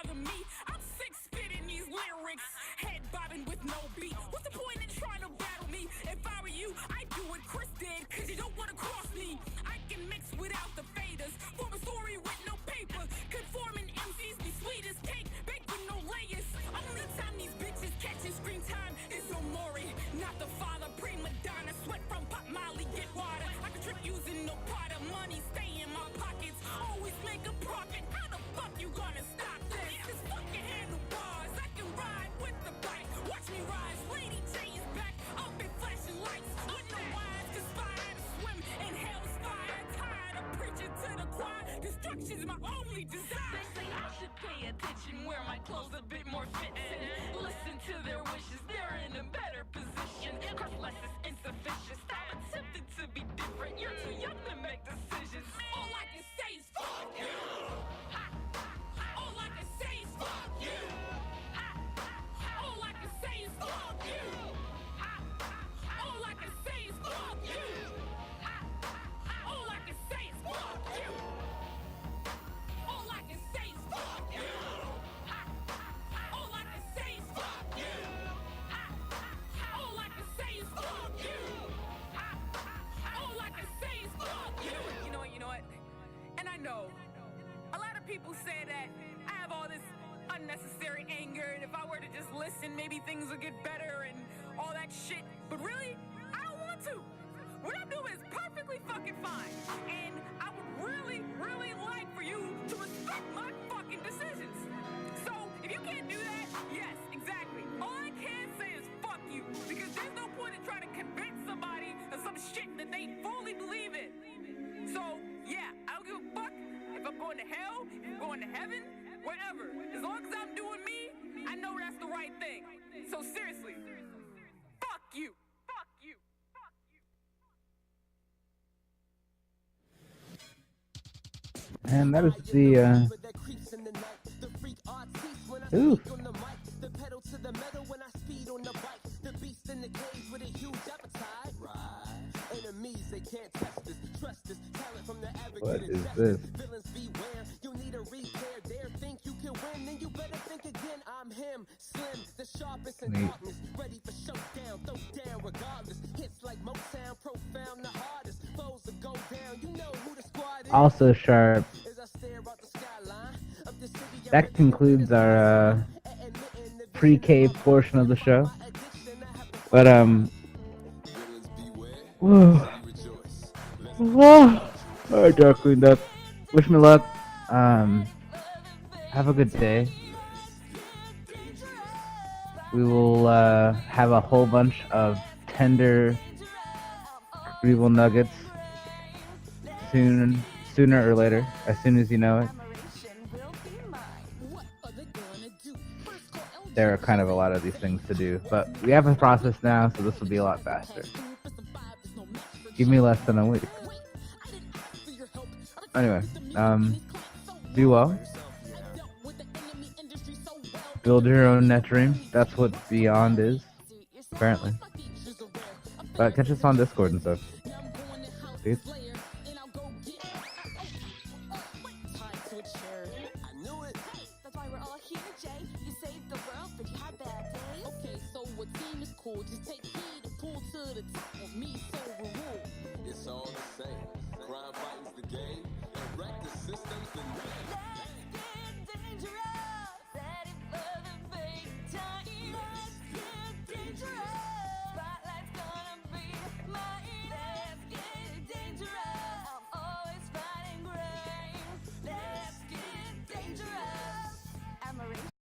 Destruction's my only desire. They say I should pay attention, wear my clothes a bit more fitting. Listen to their wishes, they're in a better position. Cause less is insufficient. Stop attempting to be different. You're too young to make decisions. All I can say is fuck you. Ha, ha. All I can say is fuck you. Ha, ha. All I can say is fuck you. Ha, ha. All I can say is fuck you. Ha, ha. All I can say is fuck you. All I can say is fuck you. Ha, ha. All I can say is fuck you. Ha, ha. All I can say is fuck you. Ha, ha. All I can say is fuck you. You know what? And I know a lot of people say that I have all this unnecessary anger, and if I were to just listen, maybe things would get better and all that shit. But really, I don't want to. What I'm doing is perfectly fucking fine. And I would really, really like for you to respect my fucking decisions. So, if you can't do that, yes, exactly. All I can say is fuck you. Because there's no point in trying to convince somebody of some shit that they fully believe in. So, yeah, I don't give a fuck if I'm going to hell, if I'm going to heaven, wherever. As long as I'm doing me, I know that's the right thing. So seriously, fuck you. Fuck you. Fuck you. And that is the ooh. The pedal to the metal when I speed on the bike. The beast in the cage with a huge appetite. Right. Enemies, they can't test this. Trust this. Talent from the average. What is this? Villains beware. You need a repair. Dare think you can win, then you better think again. I'm him. Slim, the sharpest in darkness. Ready for showdown. Throw down regardless. Hits like Motown. Profound, the hardest. Foes will go down. You know who the squad is. Also sharp. As I stare out the skyline of the city. That concludes our pre-K portion of the show. But alright, Dark cleaned up. Wish me luck. Have a good day. We will have a whole bunch of tender Grievable nuggets sooner or later, as soon as you know it. There are kind of a lot of these things to do, but we have a process now, so this will be a lot faster. Give me less than a week. Anyway, do well. Build your own net dream. That's what Beyond is, apparently. But catch us on Discord and stuff. Peace. That's why we're all here, Jay. You saved the world, but you had bad days. Okay, so a team is cool. Just take heed and pull to the top of me, so we're rule. It's all